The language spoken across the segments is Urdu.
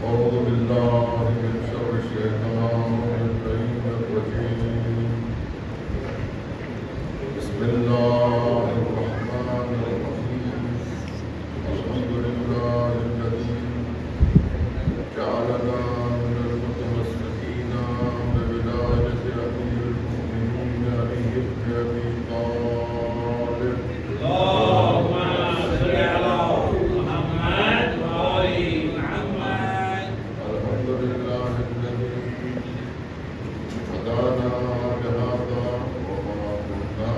أعوذ بالله من شر الشيطان الرجيم. بسم الله الرحمن الرحيم. الحمد لله الذي جعلنا من المتمسكين بولاية أمير المؤمنين علي بن أبي طالب. اللهم صل على محمد وآل محمد. الحمد لله الذي هدانا لهذا وما كنا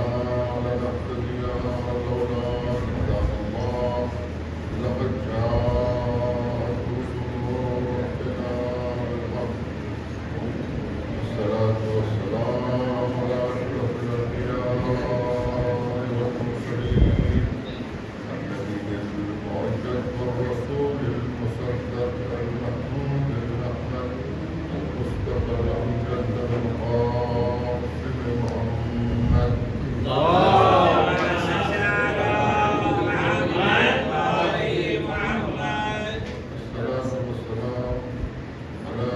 لنهتدي لولا أن هدانا الله. لقد جاءت رسل ربنا بالحق. والصلاة والسلام على أشرف الأنبياء والمرسلين، النبي المؤيد والرسول المصدق المحمود الأحمد المصطفى الأمجد القاسم محمد. اللهم صل على محمد وآل محمد. الصلاة والسلام على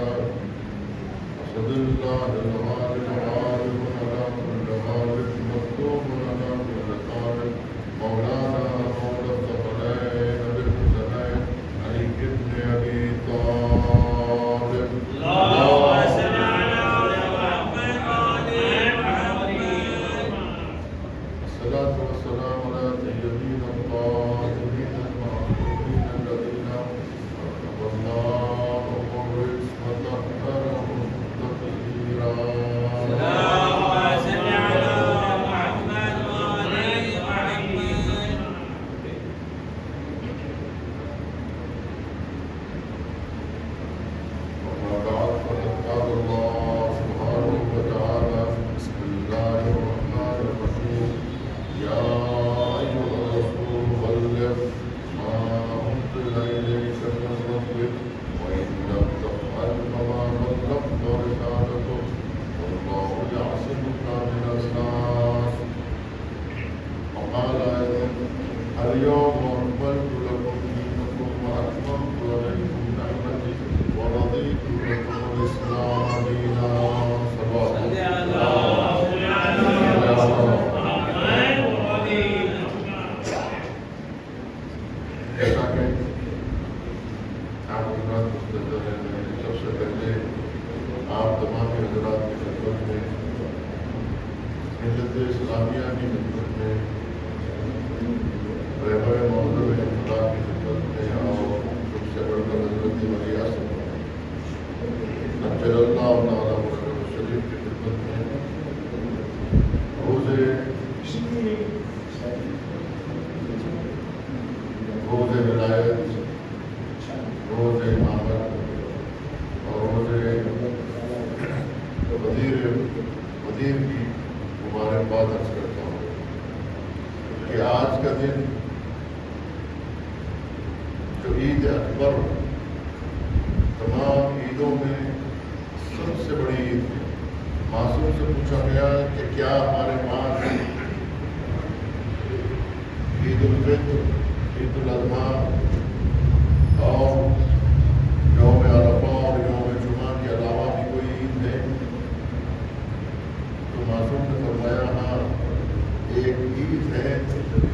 أسد الله الغالب غالب على كل غالب مكتوب على كل طالب. مولانا مولى الثقلين بالحسنين علي بن أبي طالب. اللهم صل على محمد وآل محمد. الصلاة والسلام على سيدنا الطاهرين المعصومين الذين رزق الله الرزق طهرهم تطهيرا. اللهم صل على محمد وآل محمد. وما بعد فقد قال الله سبحانه وتعالى: بسم الله الرحمن الرحيم. يا أيها الرسول بلغ ما أنزل إليك من ربك وإن لم تفعل فما بلغت رسالته والله يعصمك من الناس. وقال أيضا: اليوم أكملت لكم دينكم وأتممت عليكم نعمتي ورضيت لكم الإسلام دينا. صل على محمد وآل محمد. جیسا کہ آپ حضرات مستقبل ہیں، میں سب سے پہلے آپ تمام حضرات کی خدمت میں، ملت اسلامیہ کی خدمت میں، رہبر معظم خدا کی خدمت میں اور سب سے بڑھ کر حضرت ولی اعظم اجل اللہ تعالیٰ محمد شریف کی خدمت میں روز ولایت، روز امامت اور روز وزیر کی مبارکباد عرض کرتا ہوں کہ آج کا دن جو عید اکبر تمام عیدوں میں سب سے بڑی عید ہے۔ معصوم سے پوچھا گیا کہ کیا ہمارے پاس عید الفطر، عید الاضحیٰ اور یوم عرفہ اور یوم جمعہ کے علاوہ بھی کوئی عید ہے؟ تو معصوم نے فرمایا ہاں، ایک عید ہے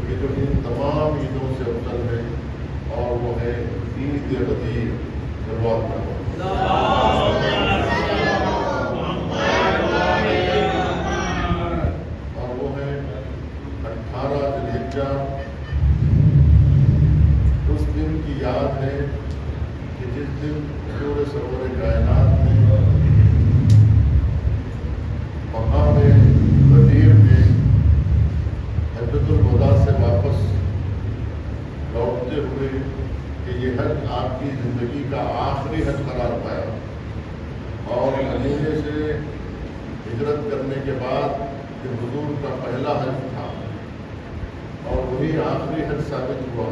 کہ جو ان تمام عیدوں سے افضل ہے اور وہ ہے عید غدیر۔ دروازہ اور وہ ہے 18 ذی الحجہ۔ اس دن کی یاد ہے کہ جس دن حضور سرور کائنات نے مقام غدیر میں حجۃ الوداع سے واپس لوٹتے ہوئے کہ یہ حج آپ کی زندگی کا آخری حج قرار پایا، اور مدینے سے ہجرت کرنے کے بعد یہ حضور کا پہلا حج تھا اور وہی آخری حج ثابت ہوا۔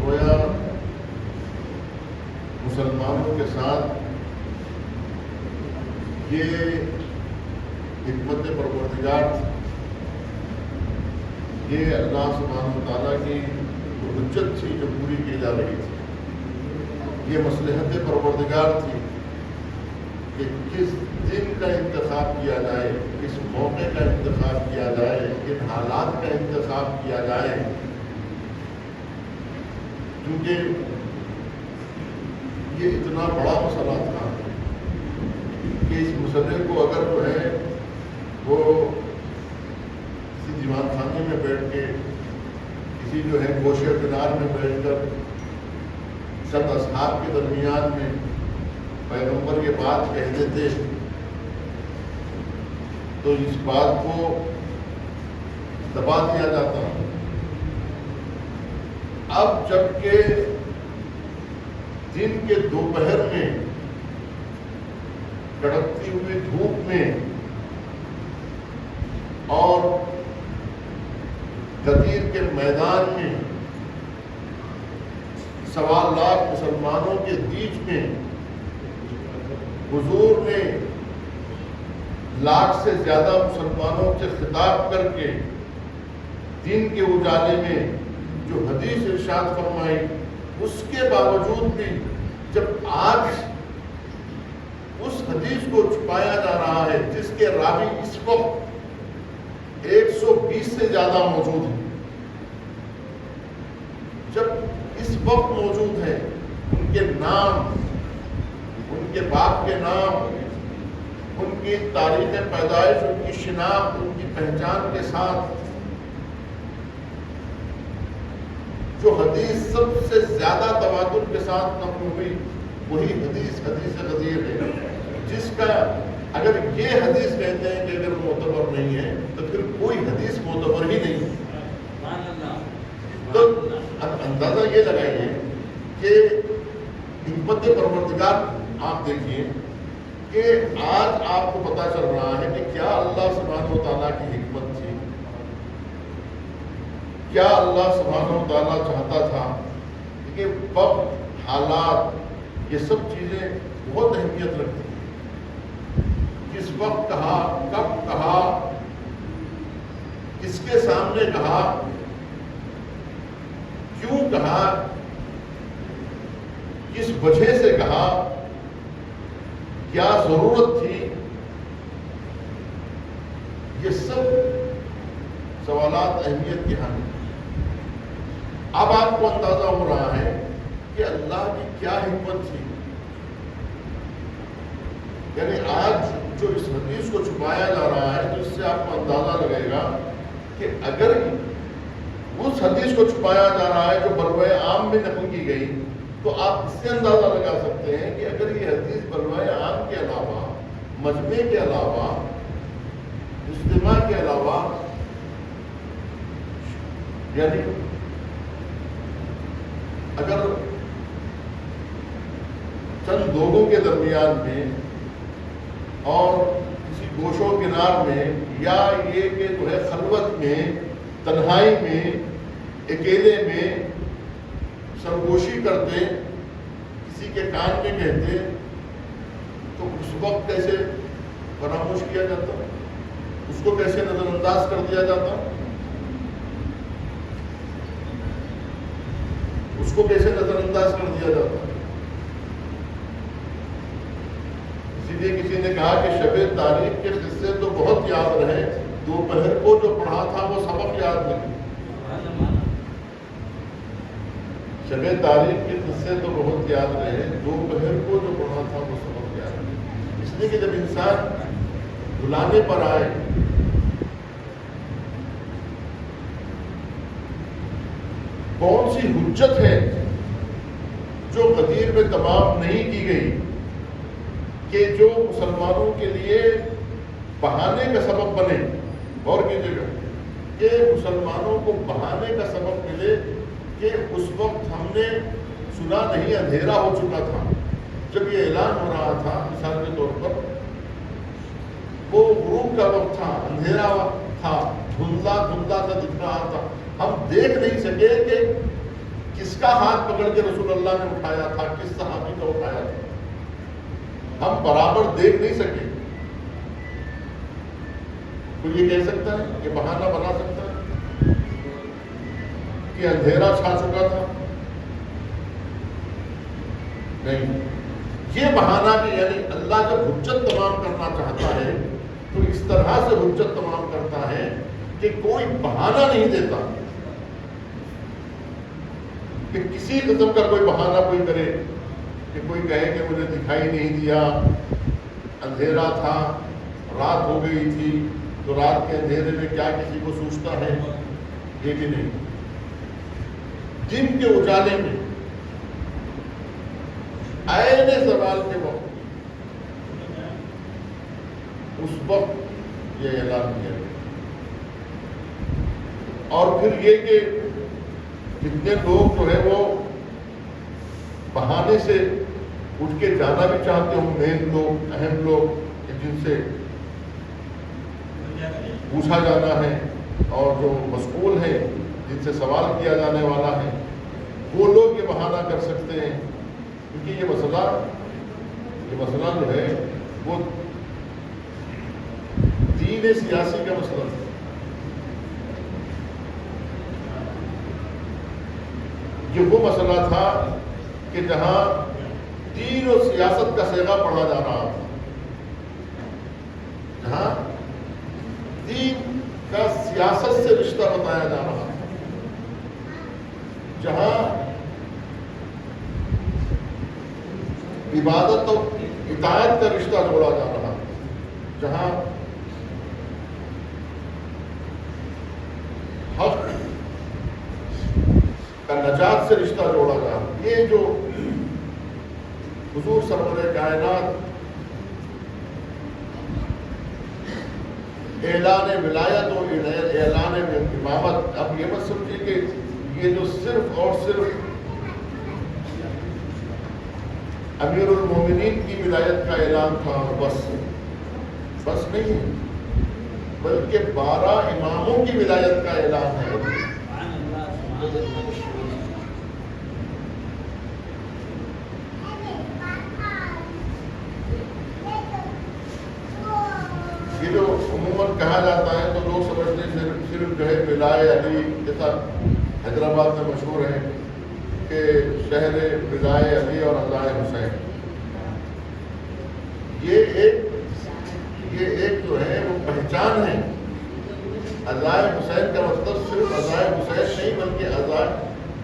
گویا مسلمانوں کے ساتھ یہ حکمت پروردگار یہ اللہ سبحانہ و تعالیٰ کی حجت تھی جو پوری کی جا رہی تھی، یہ مصلحت پروردگار تھی کہ کس دن کا انتخاب کیا جائے، کس موقع کا انتخاب کیا جائے، کن حالات کا انتخاب کیا جائے، کیونکہ یہ اتنا بڑا مسئلہ تھا کہ اس مسئلے کو اگر جو ہے وہ کسی دیوان خانے میں بیٹھ کے، کسی جو ہے گوشے کنار میں بیٹھ کر چند اصحاب کے درمیان میں پیغمبر یہ بات کہہ دیتے تو اس بات کو دبا دیا جاتا۔ اب جبکہ دن کے دوپہر میں کڑکتی ہوئی دھوپ میں اور غدیر کے میدان میں 1.25 لاکھ مسلمانوں کے بیچ میں حضور نے لاکھ سے زیادہ مسلمانوں سے خطاب کر کے دن کے اجالے میں جو حدیث ارشاد فرمائی، اس کے باوجود بھی جب آج اس حدیث کو چھپایا جا رہا ہے جس کے راوی اس وقت 120 سے زیادہ موجود ہیں، جب اس وقت موجود ہیں، ان کے نام، ان کے باپ کے نام، ان کی تاریخ پیدائش، ان کی شناخت، ان کی پہچان کے ساتھ جو حدیث سب سے زیادہ تواتر کے ساتھ نقل ہوئی وہی حدیث غدیر ہے، جس کا اگر یہ حدیث کہتے ہیں کہ اگر معتبر نہیں ہے تو پھر کوئی حدیث معتبر ہی نہیں ہے۔ تو اندازہ یہ لگائیے کہ حکمت پروردگار آپ دیکھیے کہ آج آپ کو پتہ چل رہا ہے کہ کیا اللہ سبحانہ و تعالیٰ کی حکمت تھی، کیا اللہ سبحانہ و تعالیٰ چاہتا تھا کہ وقت، حالات، یہ سب چیزیں بہت اہمیت رکھتی ہیں۔ کس وقت کہا، کب کہا، کس کے سامنے کہا، کیوں کہا، کس وجہ سے کہا، کیا ضرورت تھی، یہ سب سوالات اہمیت کے ہیں۔ اب آپ کو اندازہ ہو رہا ہے کہ اللہ کی کیا حکمت تھی، یعنی آج جو اس حدیث کو چھپایا جا رہا ہے تو اس سے آپ کو اندازہ لگے گا کہ اگر اس حدیث کو چھپایا جا رہا ہے جو بلوائے عام میں نقل کی گئی تو آپ اس سے اندازہ لگا سکتے ہیں کہ اگر یہ حدیث بلوائے عام کے علاوہ، مجمع کے علاوہ، اجتماع کے علاوہ، یعنی اگر چند لوگوں کے درمیان میں اور کسی گوشو کنار میں، یا یہ کہ جو ہے خلوت میں، تنہائی میں، اکیلے میں سرگوشی کرتے، کسی کے کان میں کہتے، تو اس وقت کیسے فراموش کیا جاتا، اس کو کیسے نظر انداز کر دیا جاتا، اس کو کیسے نظر انداز کر دیا جاتا۔ اسی لیے کسی نے کہا کہ شب تاریخ کے قصے تو بہت یاد رہے، دوپہر کو جو پڑھا تھا وہ سبق یاد نہیں۔ شب تاریخ کے قصے تو بہت یاد رہے، دوپہر کو جو پڑھا تھا وہ سبق یاد نہیں۔ اس لیے کہ جب انسان بلانے پر آئے، کون سی حجت ہے جو غدیر میں تمام نہیں کی گئی کہ جو مسلمانوں کے لیے بہانے کا سبب بنے؟ اور کیجیے گا کہ مسلمانوں کو بہانے کا سبب ملے کہ اس وقت ہم نے سنا نہیں، اندھیرا ہو چکا تھا جب یہ اعلان ہو رہا تھا، مثال کے طور پر وہ غروب کا وقت تھا، اندھیرا تھا، دھندلا دھندلا سا دکھ رہا تھا، ہم دیکھ نہیں سکے کہ کس کا ہاتھ پکڑ کے رسول اللہ نے اٹھایا تھا، کس صحابی کا اٹھایا تھا، ہم برابر دیکھ نہیں سکے۔ کوئی یہ کہہ سکتا ہے، یہ بہانہ بنا سکتا ہے؟ کہ اندھیرا چھا چکا تھا؟ نہیں، یہ بہانہ بھی، یعنی اللہ جب حجت تمام کرنا چاہتا ہے تو اس طرح سے حجت تمام کرتا ہے کہ کوئی بہانہ نہیں دیتا کہ کسی قسم کا کوئی بہانہ کوئی کرے، کہ کوئی کہے کہ مجھے دکھائی نہیں دیا، اندھیرا تھا، رات ہو گئی تھی، تو رات کے اندھیرے میں کیا کسی کو سوچتا ہے؟ یہ بھی نہیں۔ دن کے اجالے میں عین زوال کے وقت، اس وقت یہ اعلان کیا گیا۔ اور پھر یہ کہ جتنے لوگ جو ہے وہ بہانے سے اٹھ کے جانا بھی چاہتے ہوں، مین لوگ، اہم لوگ جن سے پوچھا جانا ہے اور جو مسئول ہیں، جن سے سوال کیا جانے والا ہے، وہ لوگ یہ بہانہ کر سکتے ہیں، کیونکہ یہ مسئلہ جو ہے وہ دین سیاسی کا مسئلہ ہے۔ یہ وہ مسئلہ تھا کہ جہاں دین اور سیاست کا صیغہ پڑھا جا رہا تھا، جہاں دین کا سیاست سے رشتہ بتایا جا رہا تھا، جہاں عبادت اور اطاعت کا رشتہ جوڑا جا رہا تھا، جہاں حق کا نجات سے رشتہ جوڑا جا رہا ہے۔ یہ جو حضور سرور کائنات اعلان ولایت و اعلان امامت، اب یہ مت سمجھیے کہ یہ جو صرف اور صرف امیر المومنین کی ولایت کا اعلان تھا بس نہیں، بلکہ 12 اماموں کی ولایت کا اعلان ہے۔ یہ جو عموماً کہا جاتا ہے تو لوگ سمجھتے ہیں صرف جو ہے ولائے علی، جیسا حیدرآباد میں مشہور ہے کہ شہر ولائے علی اور ازائے حسین، یہ ایک جو ہے وہ پہچان ہے۔ ازائے حسین کا مطلب صرف ازائے حسین نہیں، بلکہ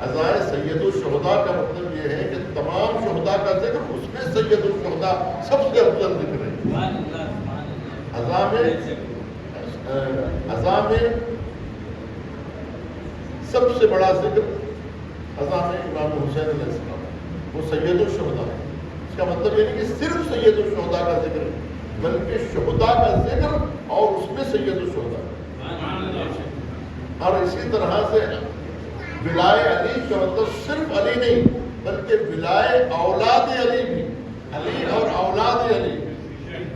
ازائے سید الشہداء کا مطلب یہ ہے کہ تمام شہداء کا ذکر، اس میں سید الشہداء سب سے افضل ذکر ہے۔ ازاں میں سب سے بڑا ذکر ازاں میں امام حسین علیہ السلام، وہ سید الشہداء ہے۔ اس کا مطلب یہ نہیں کہ صرف سید الشہداء کا ذکر ہے، بلکہ شہداء کا ذکر اور اس میں سید الشہداء۔ اور اسی طرح سے ولائے علی کا مطلب صرف علی نہیں، بلکہ ولائے اولاد علی بھی، علی اور اولاد علی۔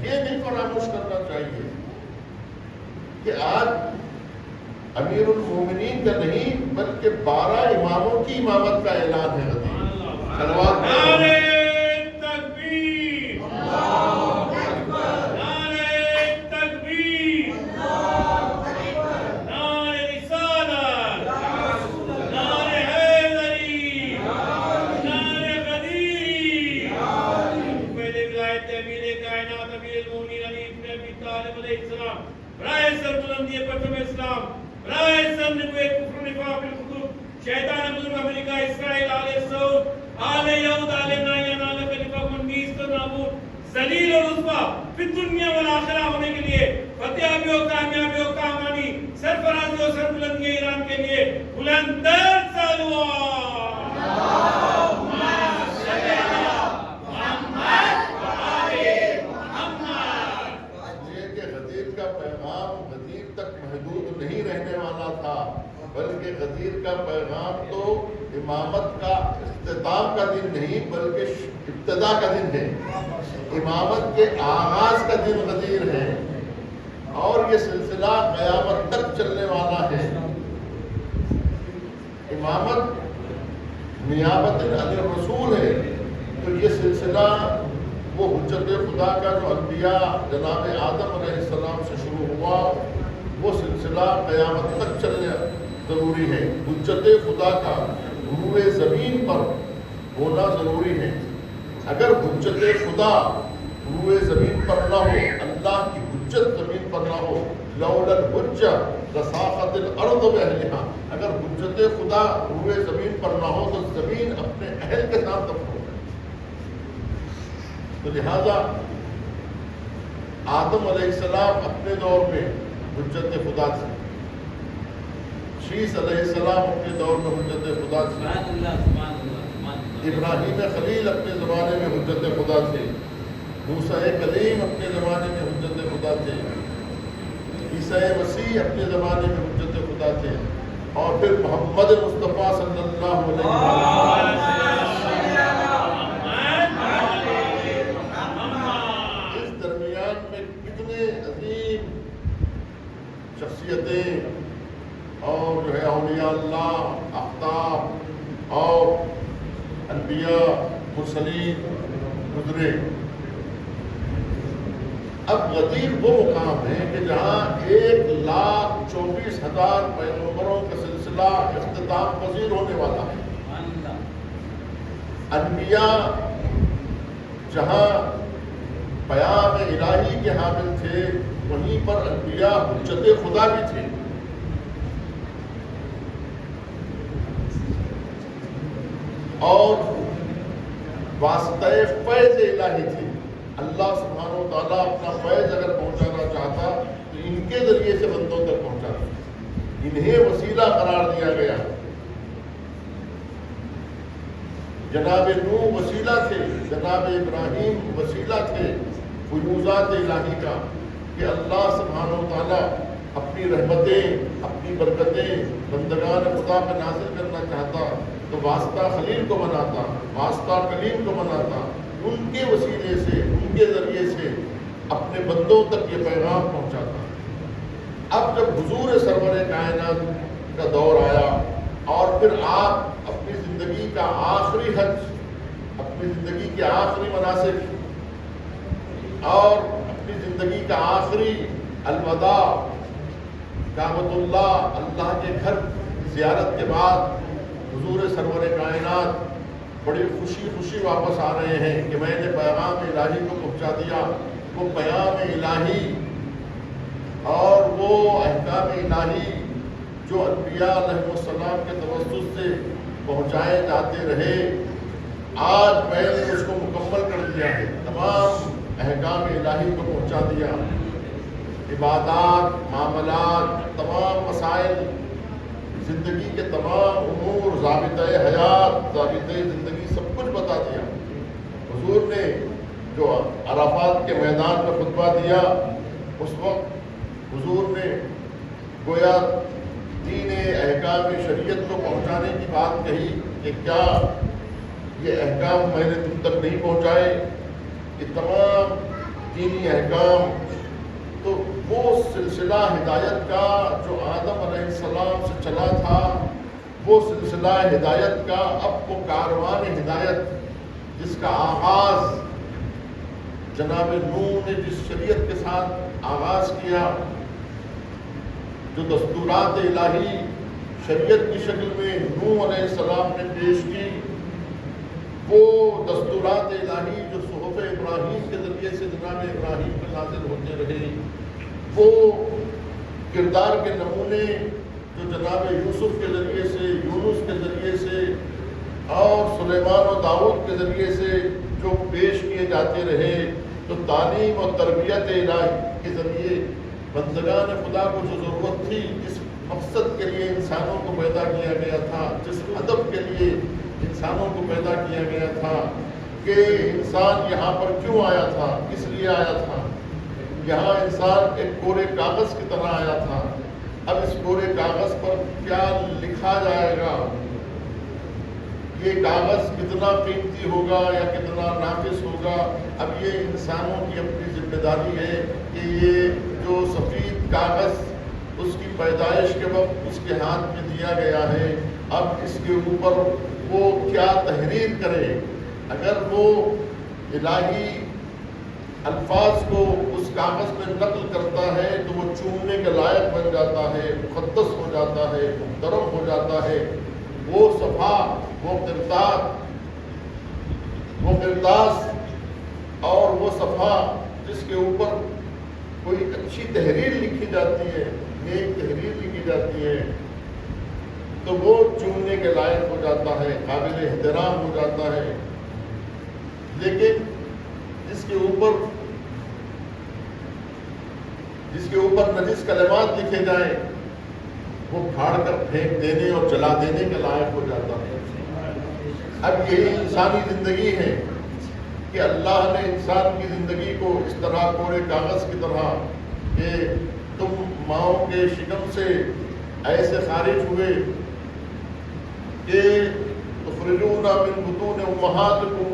یہ نہیں فراموش کرنا چاہیے کہ آج امیر المومنین کا نہیں بلکہ 12 اماموں کی امامت کا اعلان ہے۔ نعرہ تکبیر، نعرہ تکبیر، نعرہ رسالت، نعرہ حیدری، نعرہ قدیری۔ پہلے ولایت امیر کائنات امیر المومنین علی بن ابی طالب علیہ السلام، برائے سر بلندی پرچم اسلام، برائے سر نبوے کفر نفاق بالخطوب، شیطان بزرگ امریکہ اسرائیل آل سعود آل یہود آل نائن آل خلیفہ منیست و نابود ذلیل و رسوا فی الدنیا والآخرہ ہونے کے لیے، فتح و کامیابی و کامانی، سرفرازی و سربلندی ایران کے لیے بلند در صلوات۔ نہیں رہنے والا تھا، بلکہ غدیر کا پیغام تو امامت کا اختتام کا دن نہیں بلکہ ابتدا کا دن ہے، امامت کے آغاز کا دن غدیر ہے، اور یہ سلسلہ قیامت تک چلنے والا ہے۔ امامت نیابت علی الرسول ہے، تو یہ سلسلہ وہ حجت خدا کا جو انبیاء جناب آدم علیہ السلام سے شروع ہوا، وہ سلسلہ قیامت تک چلنا ضروری ضروری ہے، حجت خدا کا روئے زمین پر ہونا ضروری ہے۔ اگر حجت خدا روئے زمین پر نہ ہو، اللہ کی حجت زمین پر نہ ہو، لولا الحجہ لساقط الارض باہلہا، اگر حجت خدا روئے زمین پر نہ ہو تو زمین اپنے اہل کے ساتھ دفن ہو جائے۔ تو لہذا آدم علیہ السلام اپنے دور میں حجت خدا تھے، شیس علیہ السلام اپنے دور میں حجت خدا تھے، ابراہیم خلیل اپنے زمانے میں حجت خدا تھے، موسیٰ کلیم اپنے زمانے میں حجت خدا تھے، عیسیٰ مسیح اپنے زمانے میں حجت خدا تھے، اور پھر محمد مصطفیٰ صلی اللہ علیہ وسلم۔ اس درمیان میں کتنے عظیم شخصیتیں اور جو ہے اولیاء اللہ، اقطاب اور انبیاء مرسلین گزرے۔ اب غدیر وہ مقام ہے کہ جہاں 1,24,000 پیغمبروں کا سلسلہ اختتام پذیر ہونے والا ہے۔ انبیاء جہاں پیام الہی کے حامل تھے، وہیں پر انبیاء حجت خدا بھی تھے۔ اور واسطہ فیض الہی تھی۔ اللہ سبحانہ و تعالیٰ اپنا فیض اگر پہنچانا چاہتا تو ان کے ذریعے سے بندوں تک پہنچاتا، انہیں وسیلہ قرار دیا گیا۔ جناب نوح وسیلہ تھے، جناب ابراہیم وسیلہ تھے فیوزات الہی کا، کہ اللہ سبحانہ و تعالیٰ اپنی رحمتیں، اپنی برکتیں بندگان خدا پہ نازل کرنا چاہتا تو واسطہ خلیل کو بناتا، واسطہ کلیم کو بناتا، ان کے وسیلے سے، ان کے ذریعے سے اپنے بندوں تک یہ پیغام پہنچاتا۔ اب جب حضور سرور کائنات کا دور آیا اور پھر آپ اپنی زندگی کا آخری حج، اپنی زندگی کے آخری مناسک اور اپنی زندگی کا آخری الوداع، کعبۃ اللہ، اللہ کے گھر زیارت کے بعد حضور سرور کائنات بڑی خوشی خوشی واپس آ رہے ہیں کہ میں نے پیغام الہی کو پہنچا دیا۔ وہ پیام الہی اور وہ احکام الہی جو انبیاء علیہ السلام کے توسط سے پہنچائے جاتے رہے، آج میں نے اس کو مکمل کر دیا ہے، تمام احکام الہی کو پہنچا دیا۔ عبادات، معاملات، تمام مسائل، زندگی کے تمام امور، ضابطۂ حیات، ضابطۂ زندگی، سب کچھ بتا دیا۔ حضور نے جو عرفات کے میدان میں خطبہ دیا، اس وقت حضور نے گویا دین احکام شریعت کو پہنچانے کی بات کہی کہ کیا یہ احکام میں نے تم تک نہیں پہنچائے، یہ تمام دینی احکام۔ تو وہ سلسلہ ہدایت کا جو آدم علیہ السلام سے چلا تھا، وہ سلسلہ ہدایت کا اب وہ کاروان ہدایت جس کا آغاز جناب نوح نے جس شریعت کے ساتھ آغاز کیا، جو دستورات الہی شریعت کی شکل میں نوح علیہ السلام نے پیش کی، وہ دستورات الہی جو صحف ابراہیم کے ذریعے سے جناب ابراہیم پر نازل ہوتے رہے، وہ کردار کے نمونے جو جناب یوسف کے ذریعے سے، یونس کے ذریعے سے اور سلیمان و داؤد کے ذریعے سے جو پیش کیے جاتے رہے، تو تعلیم اور تربیت الہی کے ذریعے بندگان خدا کو جو ضرورت تھی، جس مقصد کے لیے انسانوں کو پیدا کیا گیا تھا، جس ہدف کے لیے انسانوں کو پیدا کیا گیا تھا کہ انسان یہاں پر کیوں آیا تھا، کس لیے آیا تھا، یہاں انسان ایک کورے کاغذ کی طرح آیا تھا۔ اب اس کورے کاغذ پر کیا لکھا جائے گا، یہ کاغذ کتنا قیمتی ہوگا یا کتنا ناقص ہوگا، اب یہ انسانوں کی اپنی ذمہ داری ہے کہ یہ جو سفید کاغذ اس کی پیدائش کے وقت اس کے ہاتھ میں دیا گیا ہے، اب اس کے اوپر وہ کیا تحریر کرے۔ اگر وہ الہی الفاظ کو اس کاغذ میں نقل کرتا ہے تو وہ چومنے کے لائق بن جاتا ہے، مقدس ہو جاتا ہے۔ جاتا ہے، محترم ہو جاتا ہے، وہ صفحہ، وہ کرداس اور وہ صفحہ جس کے اوپر کوئی اچھی تحریر لکھی جاتی ہے، نیک تحریر لکھی جاتی ہے، تو وہ چننے کے لائق ہو جاتا ہے، قابل احترام ہو جاتا ہے۔ لیکن جس کے اوپر نجس کلمات لکھے جائیں، وہ پھاڑ کر پھینک دینے اور جلا دینے کے لائق ہو جاتا ہے۔ اب یہی انسانی زندگی ہے کہ اللہ نے انسان کی زندگی کو اس طرح کورے کاغذ کی طرح کہ تم ماؤں کے شکم سے ایسے خارج ہوئے کہ تخرجون من بطون امہاتکم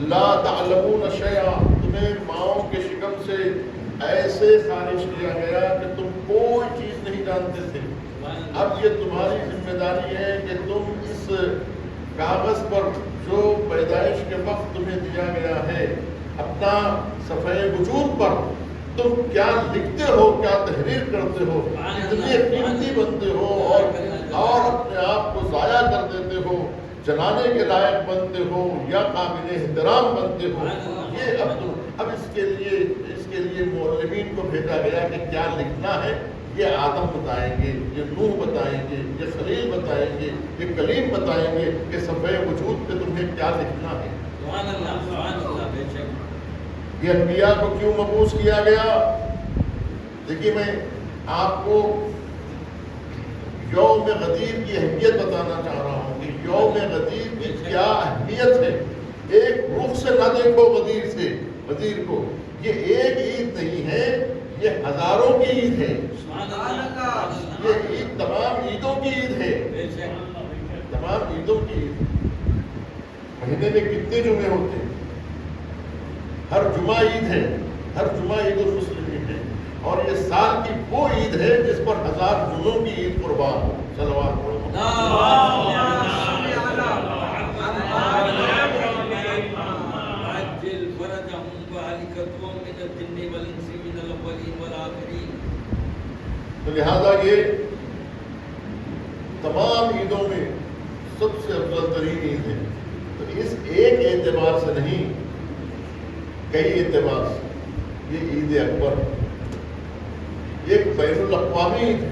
لا تعلمون شیئا، تمہیں ماؤں کے شکم سے ایسے خارج کیا گیا کہ تم کوئی چیز نہیں جانتے تھے۔ اب یہ تمہاری ذمہ داری ہے کہ تم اس کاغذ پر جو پیدائش کے وقت تمہیں دیا گیا ہے، اپنا صفحہ وجود پر تم کیا لکھتے ہو، کیا تحریر کرتے ہو، اتنے قیمتی بنتے ہو اور اپنے آپ کو ضائع کر دیتے ہو، جلانے کے لائق بنتے ہو یا قابل احترام بنتے ہو۔ یہ اب اس کے لیے معلمین کو بھیجا گیا کہ کیا لکھنا ہے۔ یہ آدم بتائیں گے، یہ نوح بتائیں گے، یہ خلیل بتائیں گے، یہ کلیم بتائیں گے کہ صفحہ وجود پہ تمہیں کیا لکھنا ہے۔ یہ انبیاء کو کیوں مبعوث کیا گیا؟ دیکھیے، میں آپ کو یوم غدیر کی اہمیت بتانا چاہ رہا ہوں کہ یوم غدیر کی کیا اہمیت ہے۔ ایک رخ سے نہ دیکھو غدیر کو، یہ ایک عید نہیں ہے، یہ ہزاروں کی عید ہے۔ یہ عید تمام عیدوں کی عید ہے، تمام عیدوں کی عید۔ مہینے میں کتنے جمعے ہوتے ہیں؟ ہر جمعہ عید ہے، ہر جمعہ عید المسلمین ہے، اور یہ سال کی وہ عید ہے جس پر 1000 جمعوں کی عید قربان ہو۔ صلوات پڑھو۔ تو لہذا یہ تمام عیدوں میں سب سے افضل ترین عید ہے۔ تو اس ایک اعتبار سے نہیں، کئی اعتبار سے یہ عید اکبر ایک بین الاقوامی عید ہے۔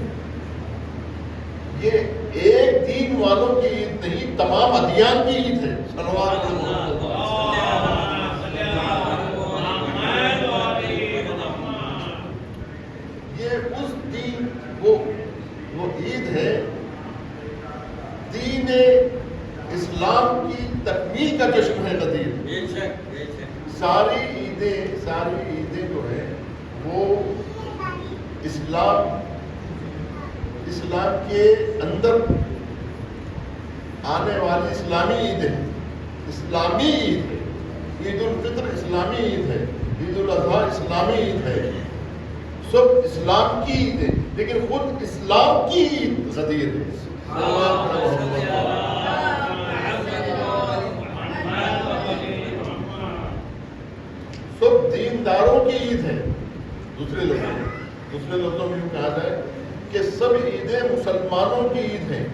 یہ ایک دین والوں کی عید نہیں، تمام ادیان کی عید ہے۔ صلوات یہ اس دین وہ عید ہے، دین اسلام کی تکمیل کا جشن ہے غدیر۔ ساری عیدیں جو ہیں وہ اسلام کے اندر آنے والی اسلامی عید ہے، اسلامی عید ہے۔ عید الفطر اسلامی عید ہے، عید الاضحیٰ اسلامی عید ہے، سب اسلام کی عید ہے، لیکن خود اسلام کی عید غدیر ہے۔ سب دینداروں کی عید ہے۔ دوسرے لفظوں میں یوں کہا جائے کہ سب عیدیں مسلمانوں کی عید ہیں،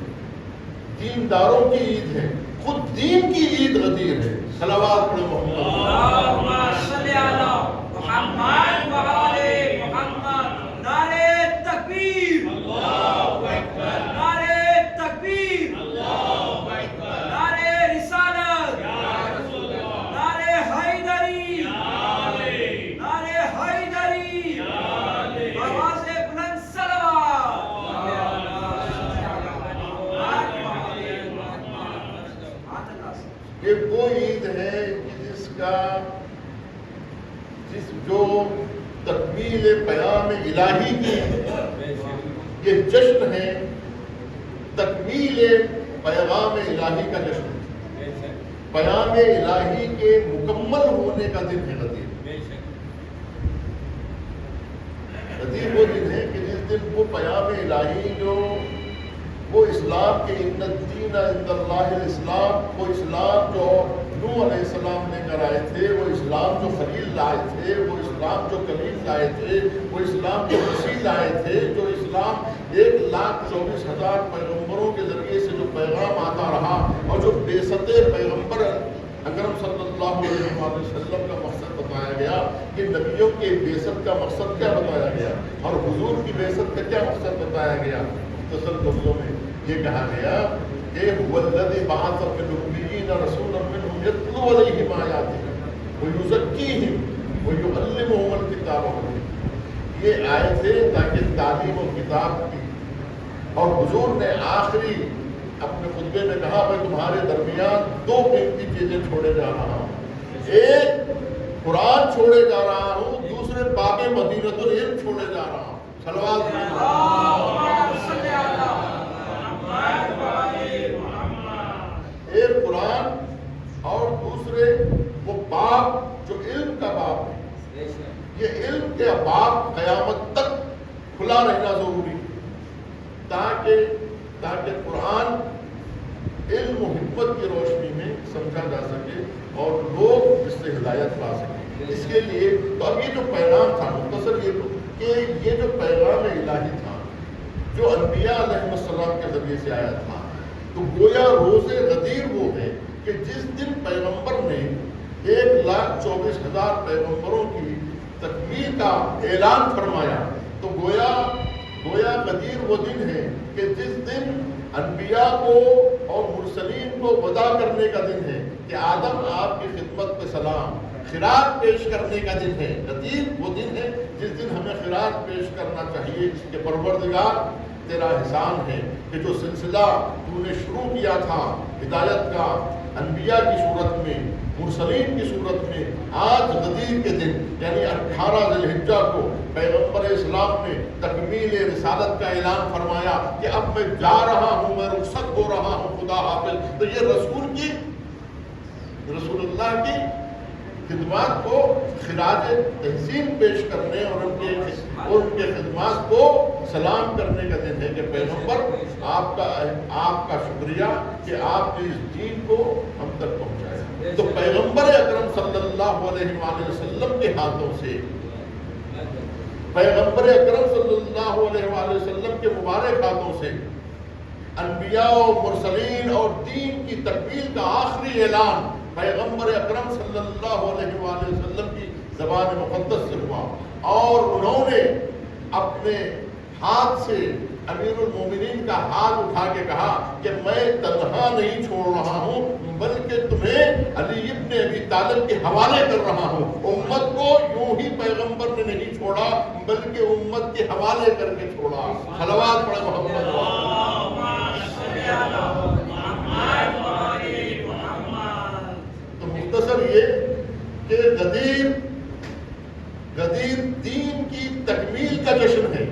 دینداروں کی عید ہے، خود دین کی عید غدیر ہے۔ صلوات پڑھو محمد۔ اللہم صلی علی محمد و آل محمد۔ نعرہ تکبیر، اللہ اکبر، نعرہ تکبیر، اللہ اکبر، نعرہ رسالت، نعرہ حیدری، نعرہ حیدری، آواز بلند صلوات۔ یہ وہ عید ہے جو تکمیل پیام الہی کی یہ جشن ہے، تکمیل پیغام الہی کا جشن ہے، پیام الہی کے مکمل ہونے کا دن ہے غدیر۔ غدیر وہ دن ہے کہ جس دن وہ پیام الہی جو وہ اسلام کے ان الدین عند اللہ الاسلام، وہ اسلام جو نوح علیہ السلام لے کر آئے تھے، وہ اسلام جو خلیل لائے تھے، وہ اسلام جو کلیم لائے تھے، وہ اسلام جو مسیح لائے تھے، جو اسلام 1,24,000 پیغمبروں کے ذریعے سے جو پیغام آتا رہا، اور جو بعثت پیغمبر اکرم صلی اللہ علیہ وسلم کا مقصد بتایا گیا کہ نبیوں کے بعثت کا مقصد کیا بتایا گیا اور حضور کی بعثت کا کیا مقصد بتایا گیا، مختصر لفظوں میں یہ کہا گیا کہ هو الذی بعث فی الامیین رسولا منهم یتلو علیہم آیاتہ ویزکیہم ویعلمہم الکتاب والحکمہ۔ یہ آئے تھے تاکہ تعلیم و کتاب کی، اور حضور نے آخری اپنے خطبے میں کہا میں تمہارے درمیان دو قیمتی چیزیں چھوڑے جا رہا ہوں، ایک قرآن چھوڑے جا رہا ہوں، دوسرے باب مدینۃ العلم چھوڑے جا رہا ہوں۔ صلوات ایک قرآن اور دوسرے وہ باب جو علم کا باب ہے۔ یہ علم کے باب قیامت تک کھلا رہنا ضروری تاکہ قرآن علم و حکمت کی روشنی میں سمجھا جا سکے اور لوگ اس سے ہدایت پا سکیں۔ اس کے لیے تو اب یہ جو پیغام تھا، مختصر یہ جو پیغام الہی تھا جو انبیاء علیہ السلام کے ذریعے سے آیا تھا، تو گویا روز غدیر وہ ہے کہ جس دن پیغمبر نے 1,24,000 پیغمبروں کی تکمیل کا اعلان فرمایا، تو گویا غدیر وہ دن ہے کہ جس دن انبیاء کو اور مرسلین کو ودا کرنے کا دن ہے کہ آدم آپ کی خدمت پہ سلام، خراج پیش کرنے کا دن ہے۔ غدیر وہ دن ہے جس دن ہمیں خراج پیش کرنا چاہیے کہ پروردگار تیرا احسان ہے کہ جو سلسلہ تو نے شروع کیا تھا ہدایت کا انبیاء کی صورت میں، مرسلین کی صورت میں، آج غدیر کے دن یعنی 18 ذی الحجہ کو پیغمبر اسلام نے تکمیل رسالت کا اعلان فرمایا کہ اب میں جا رہا ہوں، میں رخصت ہو رہا ہوں، خدا حافظ۔ تو یہ رسول اللہ کی خدمات کو خراج تحسین پیش کرنے اور ان کے خدمات کو سلام کرنے کا دن ہے کہ پیغمبر آپ کا شکریہ کہ آپ نے اس دین کو ہم تک پہنچایا۔ تو پیغمبر اکرم صلی اللہ علیہ وآلہ وسلم کے ہاتھوں سے، پیغمبر اکرم صلی اللہ علیہ وآلہ وسلم کے مبارک ہاتھوں سے انبیاء و مرسلین اور دین کی تکمیل کا آخری اعلان پیغمبر اکرم صلی اللہ علیہ وآلہ وسلم کی زبان مقدس سے ہوا، اور انہوں نے اپنے ہاتھ سے امیر المومنین کا ہاتھ اٹھا کے کہا کہ میں تنہا نہیں چھوڑ رہا ہوں بلکہ تمہیں علی ابن ابی طالب کے حوالے کر رہا ہوں۔ امت کو یوں ہی پیغمبر نے نہیں چھوڑا بلکہ امت کے حوالے کر کے چھوڑا۔ صلوات پڑھیں محمد۔ تو مختصر یہ کہ غدیر دین کی تکمیل کا جشن ہے۔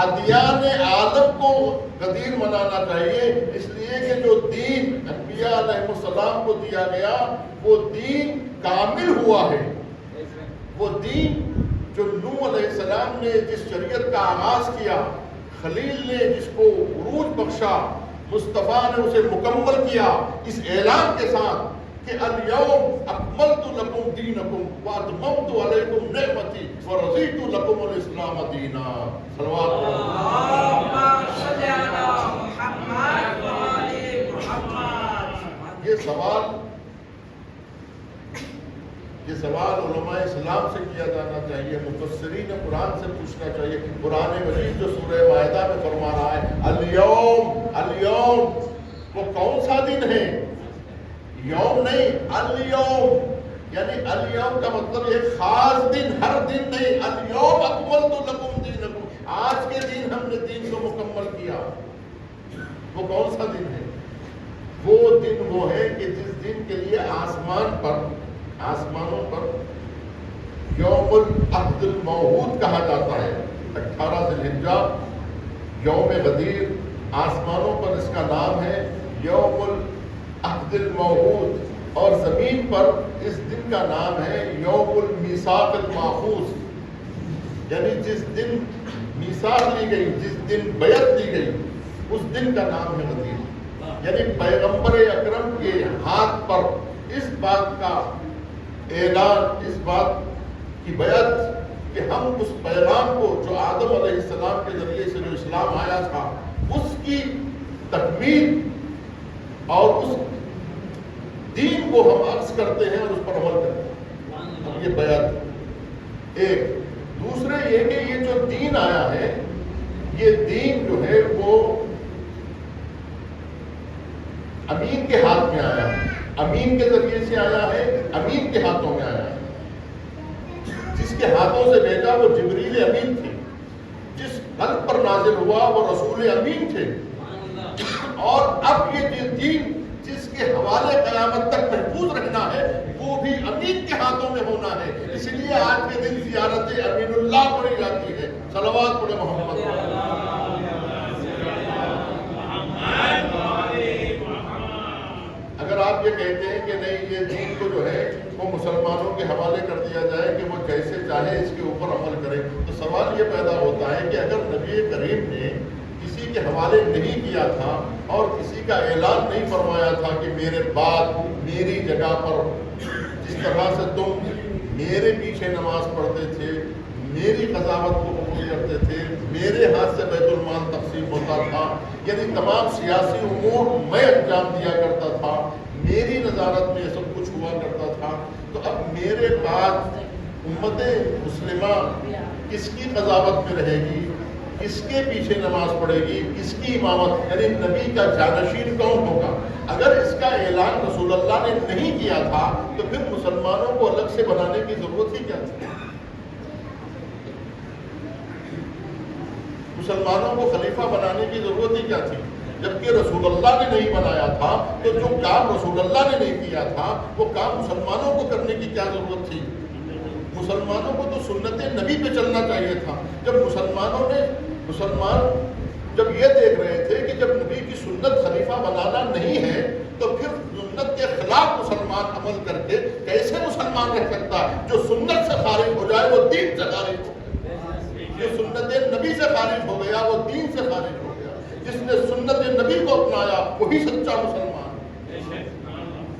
ادیان عالم کو غدیر منانا چاہیے، اس لیے کہ جو دین انبیاء علیہ السلام کو دیا گیا وہ دین کامل ہوا ہے۔ وہ دین جو نوح علیہ السلام نے جس شریعت کا آغاز کیا، خلیل نے جس کو عروج بخشا، مصطفیٰ نے اسے مکمل کیا اس اعلان کے ساتھ کہ الیوم اکملت لکم دینکم واتممت علیکم نعمتی ورضیت لکم الاسلام دینا۔ صلوات اللہم صلی علی محمد وآل محمد۔ یہ سوال علماء اسلام سے کیا جانا چاہیے، مفسرین قرآن سے پوچھنا چاہیے۔ قرآن مجید جو سورہ مائدہ میں فرما رہا ہے الیوم، وہ کون سا دن ہے؟ یوم نہیں، الیوم، یعنی الیوم کا مطلب ایک خاص دن، ہر دن نہیں۔ الیوم اکملت لکم دینکم، آج کے دن ہم نے دین کو مکمل کیا۔ وہ کون سا دن ہے؟ وہ دن وہ ہے کہ جس دن کے لیے آسمانوں پر یوم العہد الموعود کہا جاتا ہے۔ 18 ذی الحجہ یوم غدیر، آسمانوں پر اس کا نام ہے یوم العہد الموعود، اور زمین پر اس دن کا نام ہے یوم المیثاق الماخوذ، یعنی جس دن میثاق لی گئی، جس دن بیعت لی گئی، اس دن کا نام ہے غدیر۔ یعنی پیغمبر اکرم کے ہاتھ پر اس بات کا اعلان، اس بات کی بیعت کہ ہم اس پیغام کو جو آدم علیہ السلام کے ذریعے سے جو اسلام آیا تھا اس کی تکمیل اور اس دین کو ہم عکس کرتے ہیں اور اس پر عمل کرتے ہیں، یہ بیعت ایک۔ دوسرے یہ کہ یہ جو دین آیا ہے، یہ دین جو ہے وہ امین کے ہاتھ میں آیا ہے، امین کے ذریعے سے آیا ہے، امین کے ہاتھوں میں آیا ہے۔ جس کے ہاتھوں سے بھیجا وہ جبریل امین تھے، جس قلب پر نازل ہوا وہ رسول امین تھے، اور اب یہ دین جس کے حوالے قیامت تک محفوظ رہنا ہے وہ بھی امین کے ہاتھوں میں ہونا ہے۔ اس لیے آج کے دن زیارت امین اللہ پڑھی جاتی ہے۔ صلوات پڑھے محمد۔ اگر آپ یہ کہتے ہیں کہ نہیں یہ دین کو جو ہے وہ مسلمانوں کے حوالے کر دیا جائے کہ وہ جیسے چاہے اس کے اوپر عمل کرے، تو سوال یہ پیدا ہوتا ہے کہ اگر نبی کریم نے کسی کے حوالے نہیں کیا تھا اور کسی کا اعلان نہیں فرمایا تھا کہ میرے بعد میری جگہ پر جس طرح سے تم میرے پیچھے نماز پڑھتے تھے، میری قضاوت کو قبول کرتے تھے، میرے ہاتھ سے بیت المال تقسیم ہوتا تھا، یعنی تمام سیاسی امور میں انجام دیا کرتا تھا، میری نظارت میں سب کچھ ہوا کرتا تھا، تو اب میرے بعد امت مسلمہ کس کی قضاوت میں رہے گی، کس کے پیچھے نماز پڑھے گی، کس کی امامت، یعنی نبی کا جانشین کون ہوگا؟ اگر اس کا اعلان رسول اللہ نے نہیں کیا تھا تو پھر مسلمانوں کو الگ سے بنانے کی ضرورت ہی کیا تھی؟ مسلمانوں کو خلیفہ بنانے کی ضرورت ہی کیا تھی؟ جبکہ رسول اللہ نے نہیں بنایا تھا تو جو کام رسول اللہ نے نہیں کیا تھا وہ کام مسلمانوں کو کرنے کی کیا ضرورت تھی؟ مسلمانوں کو تو سنت نبی پہ چلنا چاہیے تھا۔ جب مسلمان جب یہ دیکھ رہے تھے کہ جب نبی کی سنت خلیفہ بنانا نہیں ہے تو پھر سنت کے خلاف مسلمان عمل کر کے کیسے مسلمان رہ سکتا ہے؟ جو سنت سے خارج ہو جائے وہ دین سے خارج ہو گیا، جو سنت نبی سے خارج ہو گیا وہ دین سے خارج ہو گیا۔ جس نے سنت نبی کو اپنایا وہی سچا مسلمان،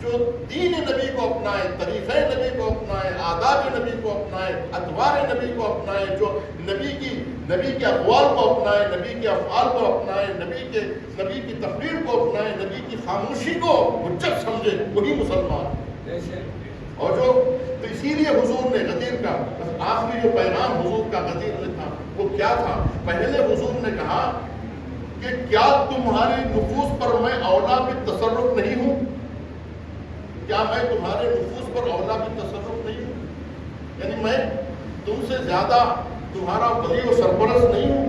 جو دین نبی کو اپنائے، طریقہ نبی کو اپنائے، آداب نبی کو اپنائے، ادوار نبی کو اپنائے، جو نبی کے اقوال کو اپنائے، نبی کے افعال کو اپنائے، نبی کی تقریر کو اپنائے، نبی کی خاموشی کو حجت سمجھے، وہی مسلمان۔ اور تو اسی لیے حضور نے غدیر کا آخری جو پیغام حضور کا غدیر میں تھا وہ کیا تھا؟ پہلے حضور نے کہا کہ کیا تمہاری نفوس پر میں اولا بالتصرف نہیں ہوں؟ کیا میں تمہارے نفوس پر اولا بالتصرف نہیں ہوں؟ یعنی میں تم سے زیادہ تمہارا ولی و سرپرست نہیں ہوں؟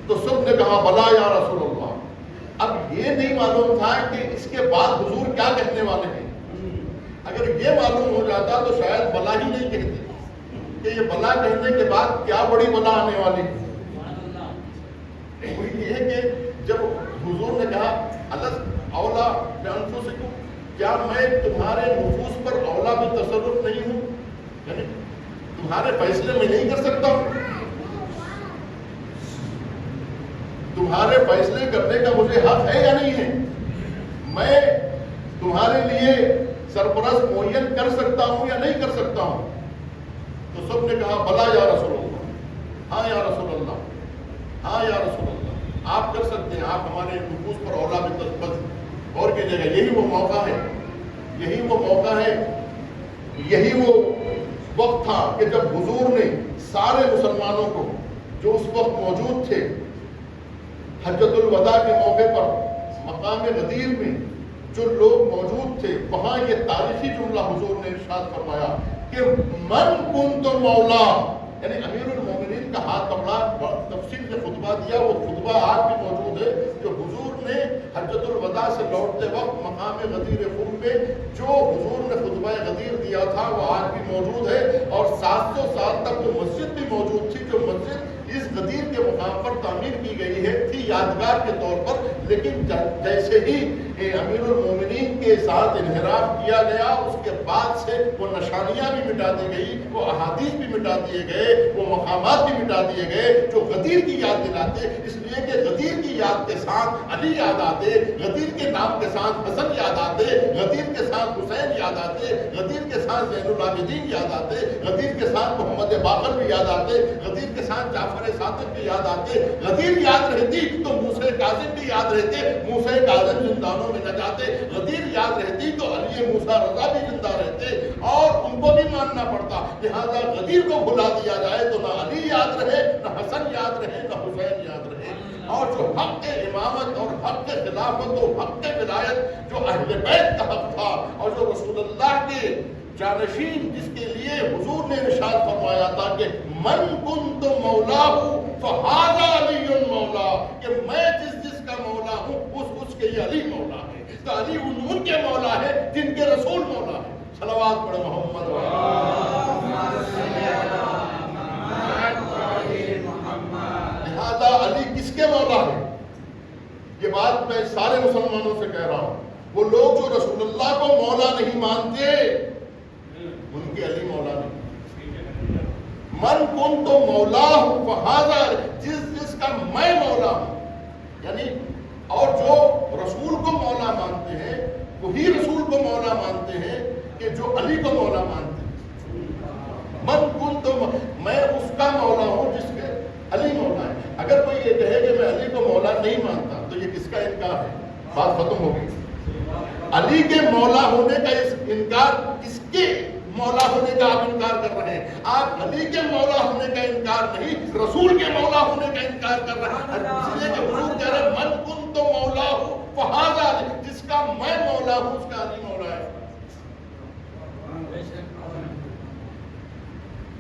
تو سب نے کہا بلا یا رسول اللہ۔ اب یہ نہیں معلوم تھا کہ اس کے بعد حضور کیا کہنے والے ہیں۔ اگر یہ معلوم ہو جاتا تو شاید بلا ہی نہیں کہتے کہ یہ بلا کہنے کے بعد کیا بڑی بلا آنے والی ہے۔ یہ ہے کہ جب حضور نے کہا اللہ اولا بانفسکم، کیا میں تمہارے نفوس پر اولا بالتصرف نہیں ہوں؟ یعنی تمہارے فیصلے میں نہیں کر سکتا ہوں؟ تمہارے فیصلے کرنے کا مجھے حق ہے یا نہیں ہے؟ میں تمہارے لیے سرپرست معین کر سکتا ہوں یا نہیں کر سکتا ہوں؟ تو سب نے کہا بلا یا رسول اللہ، ہاں یا رسول اللہ، ہاں یا رسول اللہ، آپ کر سکتے ہیں، آپ ہمارے نفوس پر اولا بالتصرف اور کیجیے گا۔ یہی وہ موقع ہے، یہی وہ موقع ہے، یہی وہ وقت تھا کہ جب حضور نے سارے مسلمانوں کو جو اس وقت موجود تھے حجۃ الوداع کے موقع پر مقام غدیر میں جو لوگ موجود تھے، وہاں یہ تاریخی جملہ حضور نے ارشاد فرمایا کہ من کنت مولا، یعنی امیر المومنین کا ہاتھ پکڑا، تفصیل سے خطبہ دیا، وہ خطبہ آج بھی موجود ہے جو حضور نے حجۃ الوداع سے لوٹتے وقت مقام غدیر خم میں جو حضور نے خطبہ غدیر دیا تھا وہ آج بھی موجود ہے، اور 700 سال تک وہ مسجد بھی موجود تھی، جو مسجد اس غدیر کے مقام پر تعمیر کی گئی ہے، تھی یادگار کے طور پر، لیکن جیسے ہی امیر المومنین کے ساتھ انحراف کیا گیا اس کے بعد سے وہ نشانیاں بھی مٹا دی گئی، وہ احادیث بھی مٹا دیے گئے، وہ مقامات بھی مٹا دیے گئے جو غدیر کی یاد دلاتے، اس لیے کہ غدیر کی یاد کے ساتھ علی یاد آتے، غدیر کے نام کے ساتھ حسن یاد آتے، غدیر کے ساتھ حسین یاد آتے، غدیر کے ساتھ زین العابدین یاد آتے، غدیر کے ساتھ محمد باقر بھی یاد آتے، غدیر کے ساتھ جعفر صادق بھی یاد آتے۔ غدیر یاد رہتی تو موسیٰ کاظم بھی یاد رہتے، موسیٰ کاظم زندانوں میں نہ جاتے۔ غدیر یاد رہتی تو علی موسیٰ رضا بھی زندہ رہتے اور ان کو بھی ماننا پڑتا۔ لہذا غدیر کو بھلا دیا جائے تو نہ علی یاد رہے، نہ حسن یاد رہے، نہ حسین یاد رہے۔ اور جو حق امامت اور حق خلافت اور حق ولایت جو اہل بیت کا حق تھا اور جو رسول اللہ کے جانشین جس کے لیے حضور نے ارشاد فرمایا تھا کہ من کنت مولاہ فہذا علی مولا، کہ میں جس کا مولا ہوں اس کے یہ علی مولا ہے۔ تو علی ان کے مولا ہے جن کے رسول مولا ہے۔ صلوات پڑھے محمد لہذا علی کس کے مولا ہے؟ یہ بات میں سارے مسلمانوں سے کہہ رہا ہوں، وہ لوگ جو رسول اللہ کو مولا نہیں مانتے ان کے علی مولا نہیں۔ من کن تو مولا ہوں فہذا، جس کا میں مولا ہوں، یعنی اور جو رسول کو مولا مانتے ہیں وہی رسول کو مولا مانتے ہیں کہ جو علی کو مولا مانتے ہیں۔ من کن تو میں اس کا مولا ہوں جس کے علی مولا ہے۔ اگر کوئی یہ کہے کہ میں علی کو مولا نہیں مانتا تو یہ کس کا انکار ہے؟ بات ختم ہو گئی۔ علی کے مولا ہونے کا اس انکار، کس کے مولا ہونے کا آپ انکار کر رہے ہیں؟ آپ علی کے مولا ہونے کا انکار نہیں، رسول کے مولا ہونے کا انکار کر رہے ہیں۔ اس لیے کہ حضور کہہ رہے ہیں من کن تو مولا ہوں فہذا علی، جس کا میں مولا ہوں اس کا علی مولا ہے۔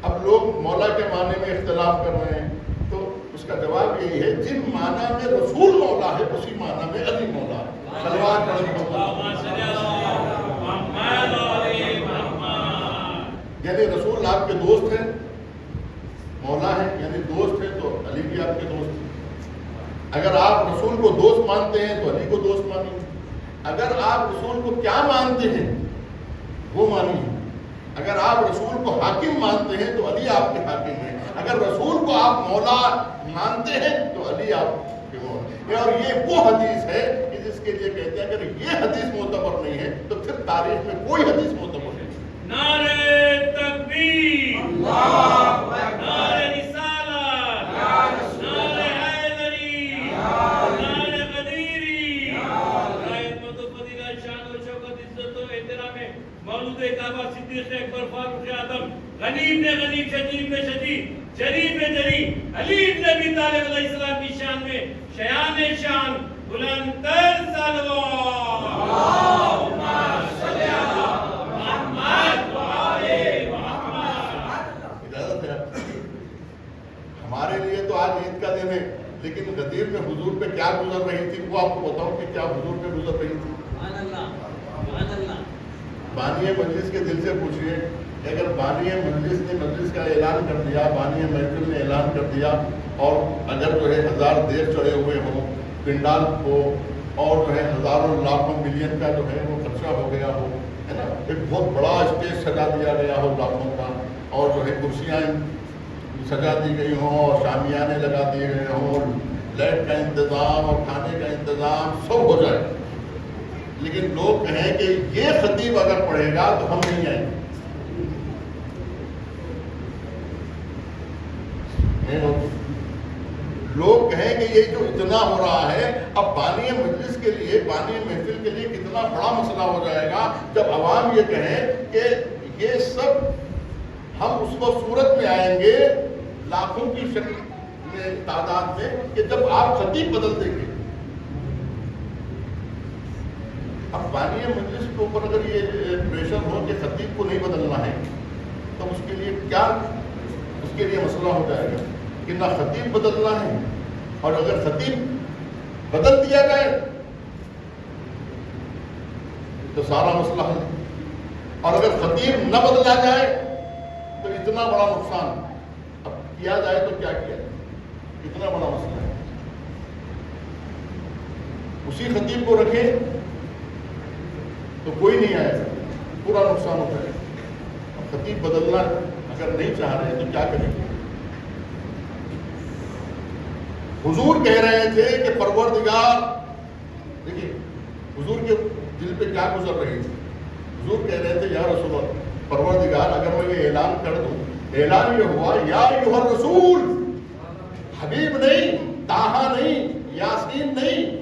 اب لوگ مولا کے معنی میں اختلاف کر رہے ہیں، تو اس کا جواب یہی ہے جن معنی میں رسول مولا ہے اسی معنی میں علی مولا ہے۔ صلوات یعنی رسول آپ کے دوست ہیں، مولا ہے یعنی دوست ہے، تو علی بھی آپ کے دوست ہیں۔ اگر آپ رسول کو دوست مانتے ہیں تو علی کو دوست مانیے، اگر آپ رسول کو کیا مانتے ہیں وہ مانیے، اگر آپ رسول کو حاکم مانتے ہیں تو علی آپ کے حاکم ہیں، اگر رسول کو آپ مولا مانتے ہیں تو علی آپ کے مولا۔ اور یہ وہ حدیث ہے کہ جس کے لیے کہتے ہیں اگر یہ حدیث معتبر نہیں ہے تو پھر تاریخ میں کوئی حدیث معتبر نہیں۔ نعرہ تکبیر، نعرہ رسالت، نعرہ حیدری، نعرہ قدیری، رائے فضیلت شان و شوکت عزت و احترام مولود کعبہ صدیق اکبر فاروق اعظم غنی ابن غنی شجیع ابن شجیع جری ابن جری علی ابن ابی طالب علیہ السلام کی شان میں شیان شان بلند تر صلوات اللہم صلی علی محمد وآل محمد۔ اجازت ہے ہمارے لیے تو آج عید کا دن ہے، لیکن غدیر میں حضور پہ کیا گزر رہی تھی وہ آپ کو بتاؤں کہ کیا حضور پہ گزر رہی تھی۔ بانی مجلس کے دل سے پوچھئے، اگر بانی مجلس نے مجلس کا اعلان کر دیا، بانی محفل نے اعلان کر دیا، اور اگر جو ہے 1000 دیگ چڑھے ہوئے ہوں پنڈال کو، اور جو ہے ہزاروں لاکھوں ملین کا جو ہے وہ خرچہ ہو گیا ہو، ہے نا، ایک بہت بڑا اسٹیج سجا دیا گیا ہو لاکھوں کا، اور جو ہے کرسیاں سجا دی گئی ہوں اور شامیانے لگا دیے گئے ہوں، لائٹ کا انتظام اور کھانے کا انتظام سب ہو جائے، لیکن لوگ کہیں کہ یہ خطیب اگر پڑھے گا تو ہم نہیں آئیں گے۔ لوگ کہیں کہ یہ جو اتنا ہو رہا ہے، اب بانی مجلس کے لیے، بانی محفل کے لیے کتنا بڑا مسئلہ ہو جائے گا جب عوام یہ کہیں کہ یہ سب ہم اس وقت صورت میں آئیں گے لاکھوں کی شکل میں تعداد میں کہ جب آپ خطیب بدل دیں گے۔ اب بانی مجلس کے اوپر اگر یہ پریشر ہو کہ خطیب کو نہیں بدلنا ہے تو اس کے لیے کیا، اس کے لیے مسئلہ ہو جائے گا کہ نہ خطیب بدلنا ہے، اور اگر خطیب بدل دیا جائے تو سارا مسئلہ حل، اور اگر خطیب نہ بدلا جائے تو اتنا بڑا نقصان، اب کیا جائے تو کیا کیا جائے، اتنا بڑا مسئلہ ہے۔ اسی خطیب کو رکھیں تو کوئی نہیں آئے گا، پورا نقصان ہو جائے گا۔ اب خطیب بدلنا اگر نہیں چاہ رہے تو کیا کریں گے؟ حضور کہہ رہے تھے کہ پروردگار، دیکھیے حضور کے دل پہ کیا گزر رہی تھی۔ حضور کہہ رہے تھے یا رسول اللہ، پروردگار اگر میں یہ اعلان کر دوں، اعلان یہ ہوا یا ایھا الرسول، حبیب نہیں، طٰہٰ نہیں، یاسین نہیں،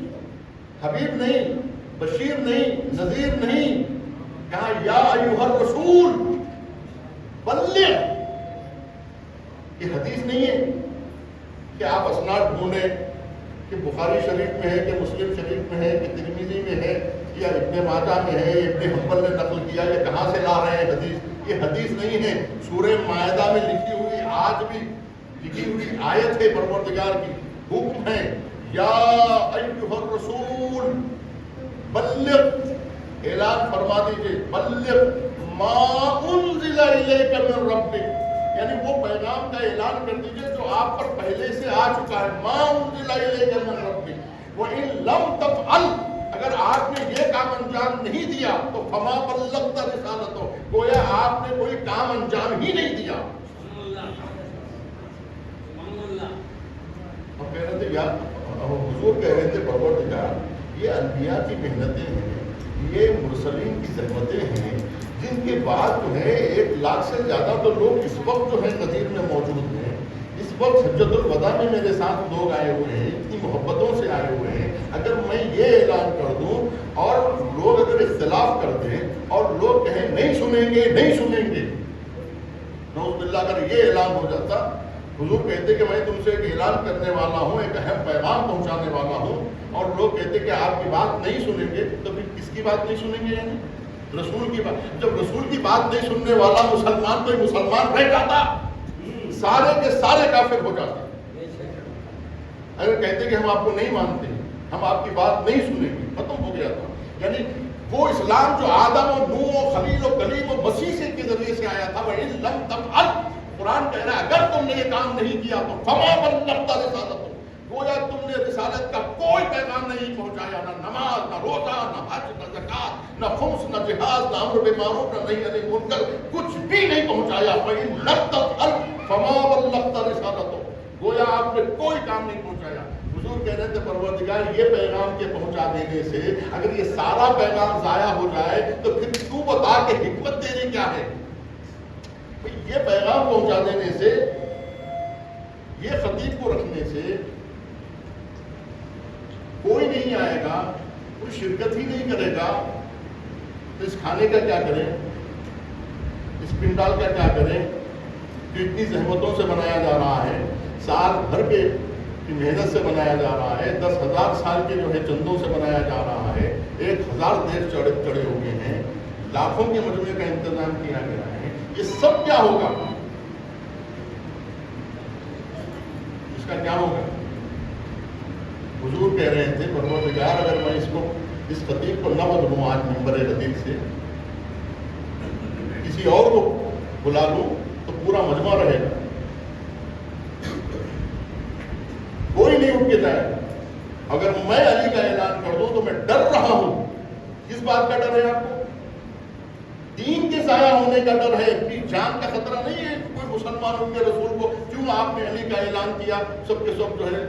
حبیب نہیں، بشیر نہیں، نذیر نہیں، کہا یا ایھا الرسول بلغ۔ یہ حدیث نہیں ہے کہ آپ اسناد ڈھونڈیں کہ بخاری شریف میں ہے کہ مسلم شریف میں ہے کہ ترمذی میں ہے یا ابن ماجہ میں ہے، ابن حنبل نے نقل کیا، یا کہاں سے لا رہے ہیں حدیث؟ یہ حدیث نہیں ہے، سورہ مائدہ میں لکھی ہوئی، آج بھی لکھی ہوئی آیت ہے پروردگار کی، حکم ہے یا ایھا الرسول بلغ، اعلان فرما دیجئے، بلغ ما انزل الیک من ربک، یعنی وہ پیغام کا اعلان کر دیجئے جو آپ پر پہلے سے آ چکا ہے، ما انزل الیک من ربک وان لم تفعل، اگر آپ نے یہ کام انجام نہیں دیا تو فما بلغت رسالتہ، گویا آپ نے کوئی کام انجام ہی نہیں دیا۔ ہم کہہ رہے تھے یار، حضور کہہ رہے تھے پروردگار یہ انبیاء کی محنتیں ہیں، یہ مرسلین کی زحمتیں ہیں، جن کے بعد جو ہے 1 لاکھ سے زیادہ تو لوگ اس وقت جو ہے نذیر میں موجود ہیں، اس وقت حجۃ الوداع میں میرے ساتھ لوگ آئے ہوئے ہیں، اتنی محبتوں سے آئے ہوئے ہیں، اگر میں یہ اعلان کر دوں اور لوگ اگر اختلاف کر دیں اور لوگ کہیں نہیں سنیں گے نہیں سنیں گے، نعوذ باللہ، اگر یہ اعلان ہو جاتا، حضور کہتے کہ میں تم سے ایک اعلان کرنے والا ہوں، ایک اہم پیغام پہنچانے والا ہوں، اور لوگ کہتے کہ آپ کی بات نہیں سنیں گے، تو پھر کس کی بات نہیں سنیں گے؟ یعنی رسول کی بات۔ جب رسول کی بات نہیں سننے والا مسلمان کوئی مسلمان رہ جاتا، سارے کے سارے کافر ہو جاتے۔ اگر کہتے کہ ہم آپ کو نہیں مانتے، ہم آپ کی بات نہیں سنیں گے، ختم ہو گیا تھا۔ یعنی وہ اسلام جو آدم و نوح و خلیل و کلیم و مسیح سے کے ذریعے سے آیا تھا، وَإِن لَمْ تَفْعَلْ، قرآن کہہ رہا ہے اگر تم نے یہ کام نہیں کیا تو فما بلغت رسالتہ، گویا تم نے رسالت کا کوئی پیغام نہیں پہنچایا، نہ نماز، نہ روزہ، نہ حج، نہ زکات، نہ خمس، نہ جہاد، نہ امر بالمعروف، نہ نہی عن المنکر، کچھ بھی نہیں پہنچایا۔ فَإِن لَمْ تَفْعَلْ فَمَا بَلَّغْتَ رِسَالَتَهُ، گویا آپ نے کوئی کام نہیں پہنچایا۔ حضور کہہ رہے تھے پروردگار یہ پیغام کے پہنچا دینے سے اگر یہ سارا پیغام ضائع ہو جائے تو پھر تو بتا کہ حکمت تیری کیا ہے؟ یہ پیغام پہنچا دینے سے، یہ خطیب کو رکھنے سے کوئی نہیں آئے گا، کوئی شرکت ہی نہیں کرے گا، تو اس کھانے کا کیا کریں؟ اس پنڈال کا کیا کریں جو اتنی زحمتوں سے بنایا جا رہا ہے، سال بھر کے محنت سے بنایا جا رہا ہے، 10,000 سال کے جو ہے چندوں سے بنایا جا رہا ہے، 1,000 دیش چڑھے ہوئے ہیں، لاکھوں کے مجموعے کا انتظام کیا گیا ہے، یہ سب کیا ہوگا؟ اس کا کیا ہوگا؟ حضور کہہ رہے تھے پروردگار اگر میں اس خطیب کو نہ بدلوں آج منبر خطیب سے، کسی اور کو بلا لوں تو پورا مجمع رہے گا، کوئی نہیں اٹھ کے جائے گا۔ اگر میں علی کا اعلان کر دوں تو میں ڈر رہا ہوں۔ کس بات کا ڈر ہے آپ کو؟ دین کے ضائع ہونے کا ڈر ہے، کہ جان کا خطرہ نہیں ہے۔ کوئی مسلمان ان کے رسول کو کیوں آپ نے علی کا اعلان کیا، سب کے سب جو ہے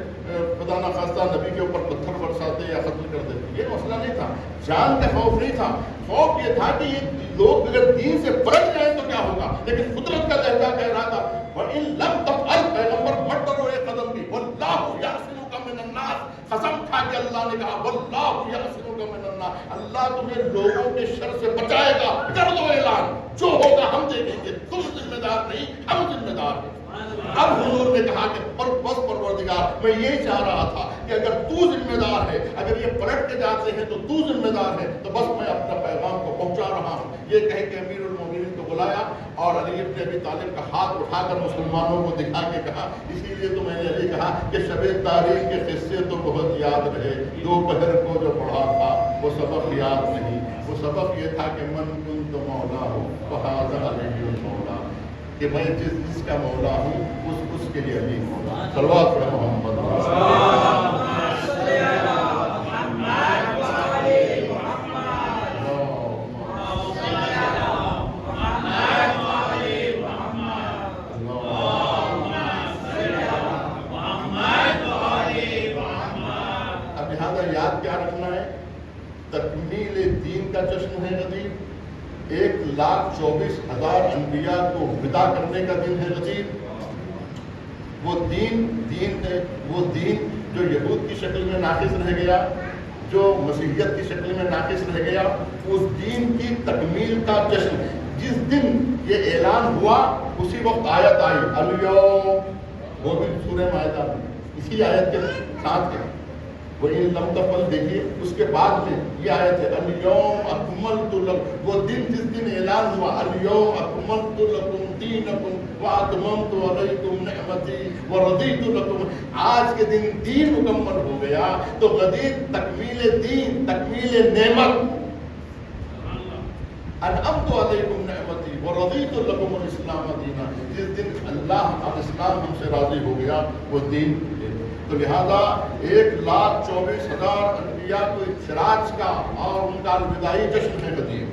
خدا نخواستہ نبی کے اوپر پتھر برساتے یا قتل کر دیتے، یہ مسئلہ نہیں تھا، جان کا خوف نہیں تھا۔ خوف یہ تھا کہ یہ لوگ اگر دین سے پلٹ جائیں تو کیا ہوگا۔ لیکن فطرت کا لہجہ کہہ رہا تھا وَإِن لَمْ تَفْعَلْ، پیغمبر مت ڈرو ایک قدم بھی، وَاللَّهُ يَعْصِمُكَ مِنَ النَّاسِ، قسم کھا کے اللہ نے کہا وَاللَّهُ يَعْصِمُكَ مِنَ النَّاسِ، اللہ تمہیں لوگوں کے شر سے بچائے گا۔ کر دو اعلان، جو ہوگا ہم دیکھیں گے، تم ذمہ دار نہیں، ہم ذمہ دار ہیں۔ اب حضور نے کہا کہ بس پروردگار میں یہی چاہ رہا تھا کہ اگر تو ذمہ دار ہے، اگر یہ پلٹ کے جاتے ہیں تو تو ذمہ دار ہے، تو بس میں اپنا پیغام کو پہنچا رہا ہوں۔ یہ کہہ کے امیر المومنین کو بلایا اور علی ابن ابی طالب کا ہاتھ اٹھا کر مسلمانوں کو دکھا کے کہا، اسی لیے تو میں نے ابھی کہا کہ شب تاریخ کے قصے تو بہت یاد رہے، دوپہر کو جو پڑھا تھا وہ سبق یاد نہیں۔ وہ سبق یہ تھا کہ من کنت مولا ہو فہذا علی المولا، کہ میں جس کا مولا ہوں اس کے لیے علی مولا۔ صلوات پر محمد۔ کیا رکھنا ہے؟ تکمیل دین کا جشن ہے غدیر، 1,24,000 انبیاء کو ودا کرنے کا دن ہے غدیر۔ وہ دین جو یہود کی شکل میں ناقص رہ گیا، جو مسیحیت کی شکل میں ناقص رہ گیا، اس دین کی تکمیل کا جشن ہے۔ جس دن یہ اعلان ہوا اسی وقت آیت آئی الیوم، وہ بھی سورہ مائدہ میں اسی آیت کے ساتھ ہے، وہ ان لم تفعل دیکھیے اس کے بعد میں یہ آیت ہے الیوم اکملت لکم، وہ دن جس دن اعلان ہوا الیوم اکملت لکم دینکم واتممت علیکم نعمتی ورضیت لکم، آج کے دن دین مکمل ہو گیا۔ تو غدیر تکمیل دین، تکمیل نعمت، انعمت علیکم نعمتی ورضیت لکم الاسلام دینا، جس دن اللہ اب اسلام ہم سے راضی ہو گیا وہ دین۔ تو لہذا 1,24,000 انبیاء کو اخراج کا اور ان کا الوداعی جشن ہے غدیر،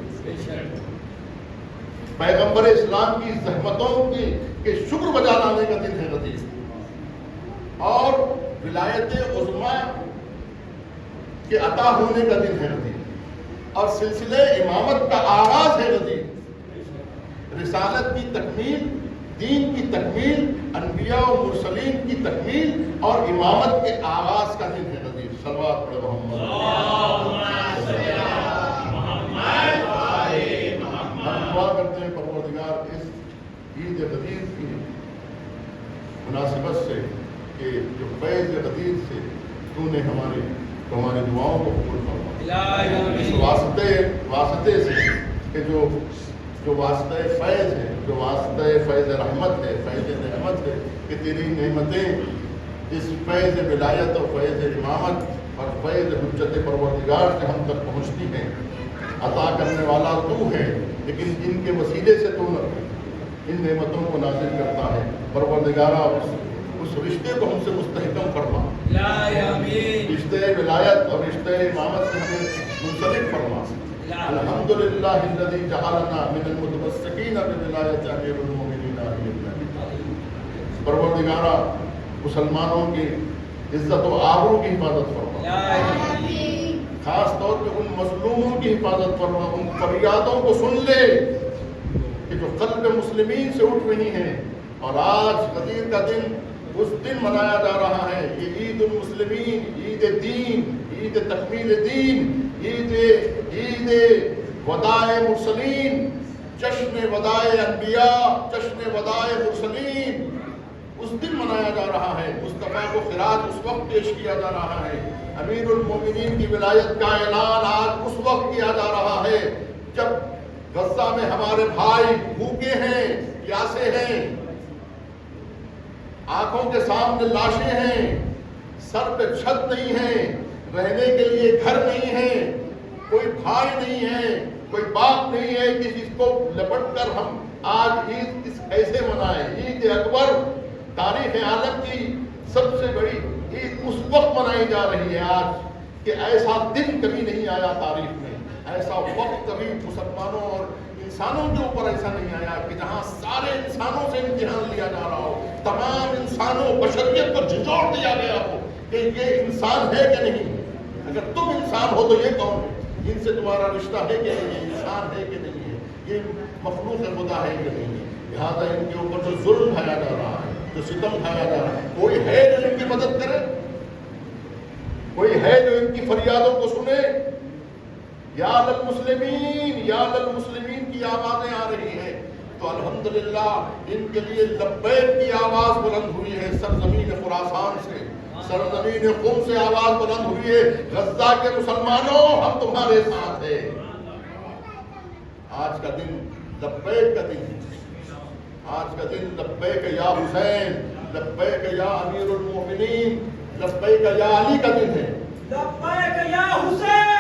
پیغمبر اسلام کی زحمتوں کے شکر بجا لانے کا دن ہے غدیر، اور ولایت عظمیٰ کے عطا ہونے کا دن ہے غدیر، اور سلسلے امامت کا آغاز ہے غدیر، رسالت کی تکمیل، دین کی تکمیل، انبیاء و مرسلین کی تکمیل اور امامت کے آغاز کا دن ہے غدیر۔ صلوات پڑھے محمد۔ ہم دعا کرتے ہیں پروردگار اس عید غدیر کی مناسبت سے کہ جو فیض غدیر سے تو نے ہماری دعاؤں کو قبول فرما، اس واسطے سے کہ جو واسطہ فیض ہے، جو واسطہ فیض رحمت ہے، فیض نعمت ہے، کہ تیری نعمتیں اس فیض ولایت اور فیض امامت اور فیض حجت پروردگار سے ہم تک پہنچتی ہیں۔ عطا کرنے والا تو ہے، لیکن جن کے وسیلے سے تو ان نعمتوں کو نازل کرتا ہے، پروردگارہ اس رشتے کو ہم سے مستحکم فرما، رشتے ولایت اور رشتے امامت سے ہمیں منسلک فرما۔ الحمدللہ الذی جعلنا من المتمسکین بولایت امیر المومنین علی بن ابی طالب۔ پروردگارہ مسلمانوں کی عزت و آبرو کی حفاظت فرما، خاص طور پہ ان مظلوموں کی حفاظت فرما، ان فریادوں کو سن لے کہ جو قلب مسلمین سے اٹھ رہی ہیں، اور آج غدیر کا دن اس دن منایا جا رہا ہے، یہ عید المسلمین، عید دین، عید تکمیل دین، عید وداع مرسلین، جشن وداع انبیاء، جشن وداع مرسلین، اس دن منایا جا رہا ہے۔ مصطفیٰ کو خراج اس وقت پیش کیا جا رہا ہے، امیر المومنین کی ولایت کا اعلان آج اس وقت کیا جا رہا ہے جب غزہ میں ہمارے بھائی بھوکے ہیں، پیاسے ہیں، آنکھوں کے سامنے لاشیں ہیں، سر پہ چھت نہیں ہے، رہنے کے لیے گھر نہیں ہے، کوئی بھائی نہیں ہے، کوئی باپ نہیں ہے کہ جس کو لپٹ کر ہم آج عید ایسے منائیں۔ عید اکبر تاریخ عالم کی سب سے بڑی عید اس وقت منائی جا رہی ہے آج کہ ایسا دن کبھی نہیں آیا تاریخ میں، ایسا وقت کبھی مسلمانوں اور انسانوں کے اوپر ایسا نہیں آیا کہ جہاں سارے انسانوں سے امتحان لیا جا رہا ہو، تمام انسانوں بشریت کو جھنجھوڑ دیا گیا ہو کہ یہ انسان ہے کہ نہیں، اگر تم انسان ہو تو یہ کون ہے، ان سے تمہارا رشتہ ہے کہ نہیں، یہ انسان ہے کہ نہیں ہے، یہ مخلوق خدا ہے کہ نہیں ہے۔ لہٰذا ان کے اوپر جو ظلم ڈھایا جا رہا ہے، جو ستم ڈھایا جا رہا ہے، کوئی ہے جو ان کی مدد کرے، کوئی ہے جو ان کی فریادوں کو سنے؟ یا للمسلمین، یا للمسلمین کی آوازیں آ رہی ہیں، تو الحمدللہ ان کے لیے لبیک کی آواز بلند ہوئی ہے، سرزمین خراسان سے، سرزمین قم سے آواز بلند ہوئی ہے، غزہ کے مسلمانوں ہم تمہارے ساتھ ہیں۔ آج کا دن لبیک کا دن ہے، آج کا دن لبیک یا حسین، لبیک یا امیر المومنین، لبیک یا علی کا دن ہے۔ لبیک یا حسین،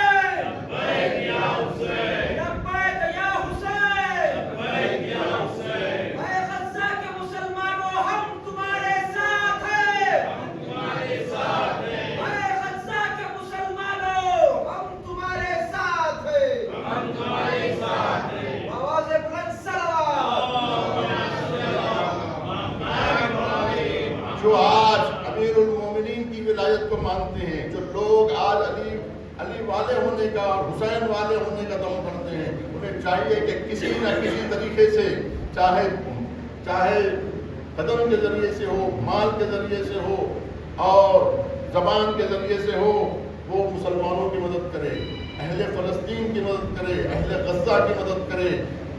لبیک یا حسین، لبیک یا حسین، لبیک یا حسین۔ اے غزہ کے مسلمانوں ہم تمہارے ساتھ ہیں، ہم تمہارے ساتھ ہیں، اے غزہ کے مسلمانوں ہم تمہارے ساتھ ہیں، ہم تمہارے ساتھ ہیں۔ آواز بلند جو آج امیر المومنین کی ولایت کو مانتے ہیں، جو لوگ آج علی علی والے ہونے کا اور حسین والے ہونے کا دم کرتے ہیں، انہیں چاہیے کہ کسی نہ کسی طریقے سے، چاہے قدم کے ذریعے سے ہو، مال کے ذریعے سے ہو اور زبان کے ذریعے سے ہو، وہ مسلمانوں کی مدد کرے، اہل فلسطین کی مدد کرے، اہل غزہ کی مدد کرے،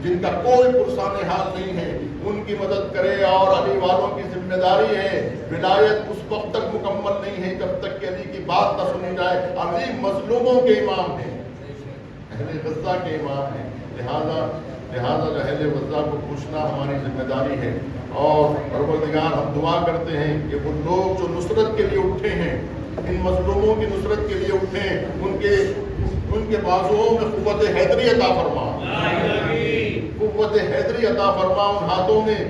جن کا کوئی پرسان حال نہیں ہے ان کی مدد کرے۔ اور علی والوں کی ذمہ داری ہے، ولایت اس وقت تک مکمل نہیں ہے جب تک کہ علی کی بات نہ سنی جائے۔ علی مظلوموں کے امام ہیں، اہل غزہ کے امام ہیں، لہذا جو اہل غزہ کو پوچھنا ہماری ذمہ داری ہے۔ اور پروردگار ہم دعا کرتے ہیں کہ وہ لوگ جو نصرت کے لیے اٹھے ہیں، ان مظلوموں کی نصرت کے لیے اٹھے ہیں، ان کے بازوؤں میں قوت حیدری عطا فرما، قوت حیدری عطا فرما ان ہاتھوں میں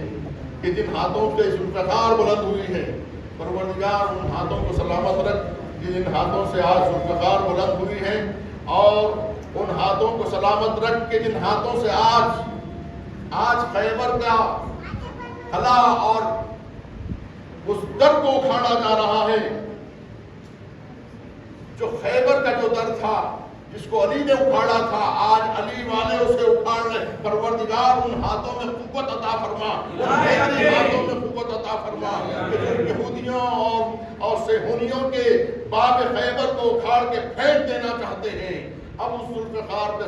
کہ جن ہاتھوں سے ذوالفقار بلند ہوئی ہے۔ پروردگار ان ہاتھوں کو سلامت رکھ جن ہاتھوں سے آج ذوالفقار بلند ہوئی ہے، اور ان ہاتھوں کو سلامت رکھ کے جن ہاتھوں سے آج خیبر کا قلعہ اور اس در کو اکھاڑا جا رہا ہے، جو خیبر کا جو در تھا جس کو علی نے اکھاڑا تھا، آج علی والے اسے اکھاڑ رہے۔ پروردگار ان ہاتھوں میں قوت عطا فرما، ان ہاتھوں میں قوت عطا فرما کہ جو یہودیوں اور صہیونیوں کے باب خیبر کو اکھاڑ کے پھینک دینا چاہتے ہیں، اب اس ذوالفقار پہ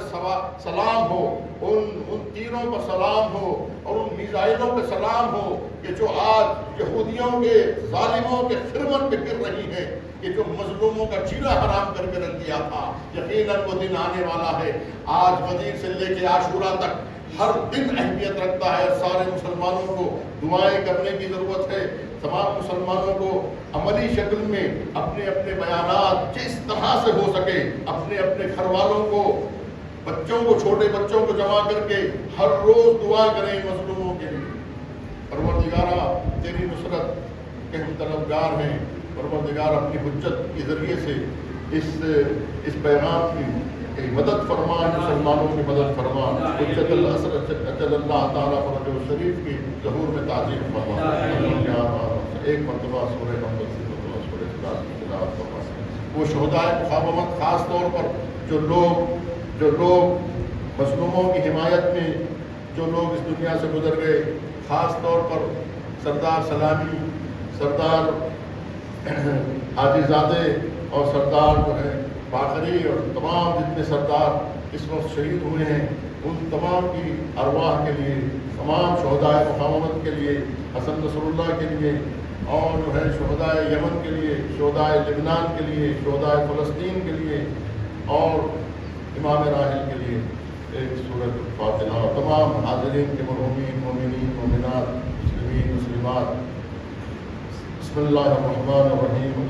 سلام ہو، ان تیروں پر سلام ہو اور ان میزائلوں پہ سلام ہو کہ جو آج یہودیوں کے ظالموں کے خرمن پہ گر رہی ہیں، کہ جو مظلوموں کا جینا حرام کر کے رکھ دیا تھا۔ یقیناً وہ دن آنے والا ہے۔ آج غدیر سے لے کے عاشورہ تک ہر دن اہمیت رکھتا ہے۔ سارے مسلمانوں کو دعائیں کرنے کی ضرورت ہے۔ تمام مسلمانوں کو عملی شکل میں اپنے اپنے بیانات جس طرح سے ہو سکے، اپنے گھر والوں کو، بچوں کو، چھوٹے بچوں کو جمع کر کے ہر روز دعا کریں مظلوموں کے لیے۔ پروردگارہ تیری نصرت کے ہم طلبگار ہیں۔ پروردگار اپنی حجت کے ذریعے سے اس پیغام کی مدد فرما، مسلمانوں کی مدد فرما۔ حجت الاسر اجل اللہ تعالیٰ فرج شریف کی ظہور میں تعظیم فرما۔ ایک مرتبہ سورہ محمد سورہ اخلاص کی تلاوت فرما۔ وہ شہدائے مقاومت، خاص طور پر جو لوگ مظلوموں کی حمایت میں جو لوگ اس دنیا سے گزر گئے، خاص طور پر سردار سلامی، سردار حاجی زادے اور سردار جو ہے باقری اور تمام جتنے سردار اس وقت شہید ہوئے ہیں، ان تمام کی ارواح کے لیے، تمام شہدائے مقاومت کے لیے، حسن نصر اللہ کے لیے، اور جو ہے شہدائے یمن کے لیے، شہدائے لبنان کے لیے، شہدائے فلسطین کے لیے اور امام راحل کے لیے ایک سورۃ الفاتحہ، اور تمام حاضرین کے مرحومین، مومنین، مومنات، مسلمین، مسلمات۔ بسم اللہ الرحمن الرحیم۔